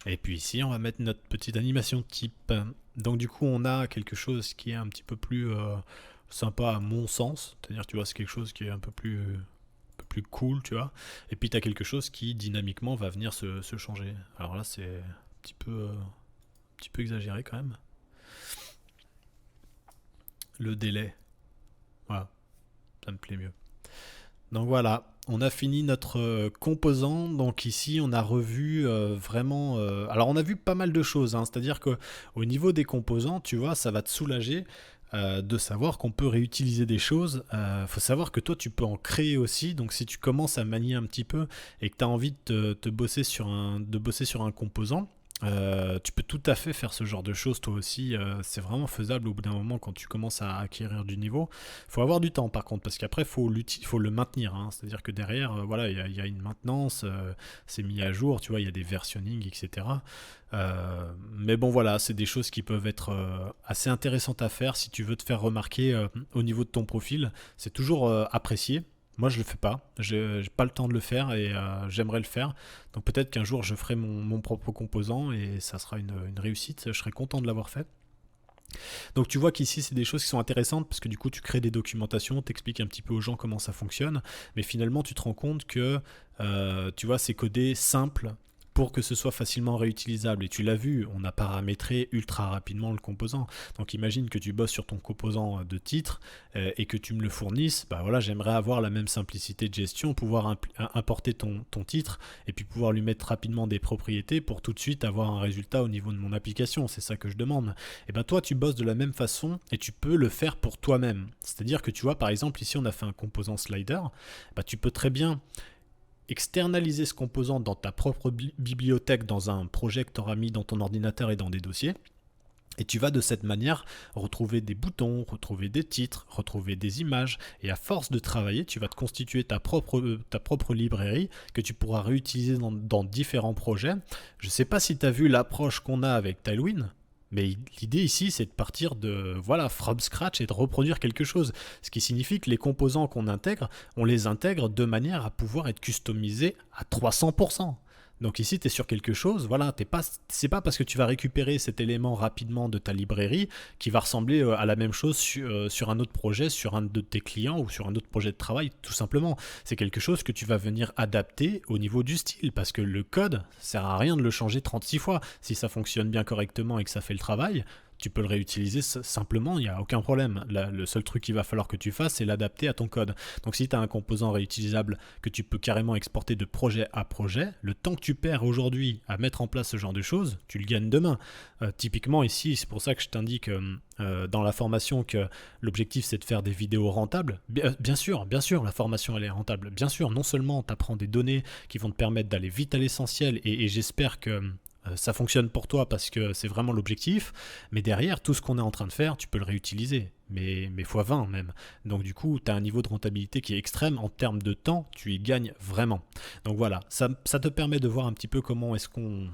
Et puis ici, on va mettre notre petite animation type. Donc du coup, on a quelque chose qui est un petit peu plus sympa à mon sens. C'est-à-dire, tu vois, c'est quelque chose qui est un peu plus cool, tu vois. Et puis tu as quelque chose qui dynamiquement va venir se changer. Alors là, c'est un petit peu exagéré quand même. Le délai, voilà, ça me plaît mieux. Donc voilà, on a fini notre composant. Donc ici, on a revu vraiment. Alors, on a vu pas mal de choses, hein. C'est-à-dire que au niveau des composants, tu vois, ça va te soulager de savoir qu'on peut réutiliser des choses. Faut savoir que toi, tu peux en créer aussi. Donc, si tu commences à manier un petit peu et que tu as envie de bosser sur un composant. Tu peux tout à fait faire ce genre de choses toi aussi, c'est vraiment faisable au bout d'un moment quand tu commences à acquérir du niveau. Il faut avoir du temps par contre, parce qu'après faut le maintenir, hein. C'est-à-dire que derrière, voilà, il y a une maintenance, c'est mis à jour, tu vois, il y a des versionnings, etc. Mais bon voilà, c'est des choses qui peuvent être assez intéressantes à faire si tu veux te faire remarquer au niveau de ton profil. C'est toujours apprécié. Moi, je le fais pas. J'ai pas le temps de le faire et j'aimerais le faire. Donc peut-être qu'un jour, je ferai mon propre composant et ça sera une réussite. Je serai content de l'avoir fait. Donc tu vois qu'ici, c'est des choses qui sont intéressantes parce que du coup, tu crées des documentations, t'expliques un petit peu aux gens comment ça fonctionne. Mais finalement, tu te rends compte que, tu vois, c'est codé simple pour que ce soit facilement réutilisable. Et tu l'as vu, on a paramétré ultra rapidement le composant. Donc imagine que tu bosses sur ton composant de titre et que tu me le fournisses. Bah voilà, j'aimerais avoir la même simplicité de gestion, pouvoir importer ton titre et puis pouvoir lui mettre rapidement des propriétés pour tout de suite avoir un résultat au niveau de mon application. C'est ça que je demande. Et ben toi, tu bosses de la même façon et tu peux le faire pour toi-même. C'est-à-dire que tu vois, par exemple, ici on a fait un composant slider. Bah, tu peux très bien externaliser ce composant dans ta propre bibliothèque, dans un projet que tu auras mis dans ton ordinateur et dans des dossiers. Et tu vas de cette manière retrouver des boutons, retrouver des titres, retrouver des images. Et à force de travailler, tu vas te constituer ta propre librairie que tu pourras réutiliser dans différents projets. Je ne sais pas si tu as vu l'approche qu'on a avec Tailwind. Mais l'idée ici, c'est de partir de from scratch et de reproduire quelque chose. Ce qui signifie que les composants qu'on intègre, on les intègre de manière à pouvoir être customisés à 300%. Donc ici, tu es sur quelque chose, voilà, c'est pas parce que tu vas récupérer cet élément rapidement de ta librairie qui va ressembler à la même chose sur un autre projet, sur un de tes clients ou sur un autre projet de travail, tout simplement. C'est quelque chose que tu vas venir adapter au niveau du style, parce que le code, ça sert à rien de le changer 36 fois. Si ça fonctionne bien correctement et que ça fait le travail, tu peux le réutiliser simplement, il n'y a aucun problème. Le seul truc qu'il va falloir que tu fasses, c'est l'adapter à ton code. Donc si tu as un composant réutilisable que tu peux carrément exporter de projet à projet, le temps que tu perds aujourd'hui à mettre en place ce genre de choses, tu le gagnes demain. Typiquement ici, c'est pour ça que je t'indique dans la formation que l'objectif c'est de faire des vidéos rentables. Bien sûr, la formation elle est rentable. Bien sûr, non seulement tu apprends des données qui vont te permettre d'aller vite à l'essentiel et j'espère que ça fonctionne pour toi parce que c'est vraiment l'objectif, mais derrière, tout ce qu'on est en train de faire, tu peux le réutiliser, mais x20 même. Donc du coup, tu as un niveau de rentabilité qui est extrême en termes de temps, tu y gagnes vraiment. Donc voilà, ça te permet de voir un petit peu comment est-ce qu'on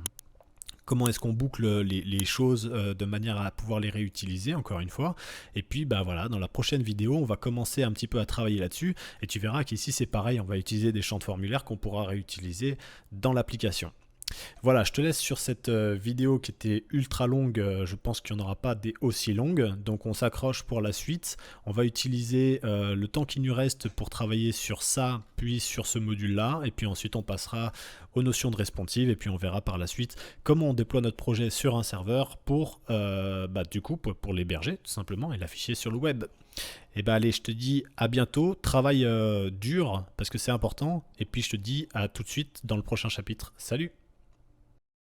boucle les choses de manière à pouvoir les réutiliser encore une fois. Et puis bah voilà, dans la prochaine vidéo, on va commencer un petit peu à travailler là-dessus et tu verras qu'ici c'est pareil, on va utiliser des champs de formulaire qu'on pourra réutiliser dans l'application. Voilà, je te laisse sur cette vidéo qui était ultra longue, je pense qu'il n'y en aura pas des aussi longues, donc on s'accroche pour la suite. On va utiliser le temps qui nous reste pour travailler sur ça, puis sur ce module-là, et puis ensuite on passera aux notions de responsive, et puis on verra par la suite comment on déploie notre projet sur un serveur pour l'héberger tout simplement et l'afficher sur le web. Et bah allez, je te dis à bientôt, travaille dur parce que c'est important, et puis je te dis à tout de suite dans le prochain chapitre. Salut!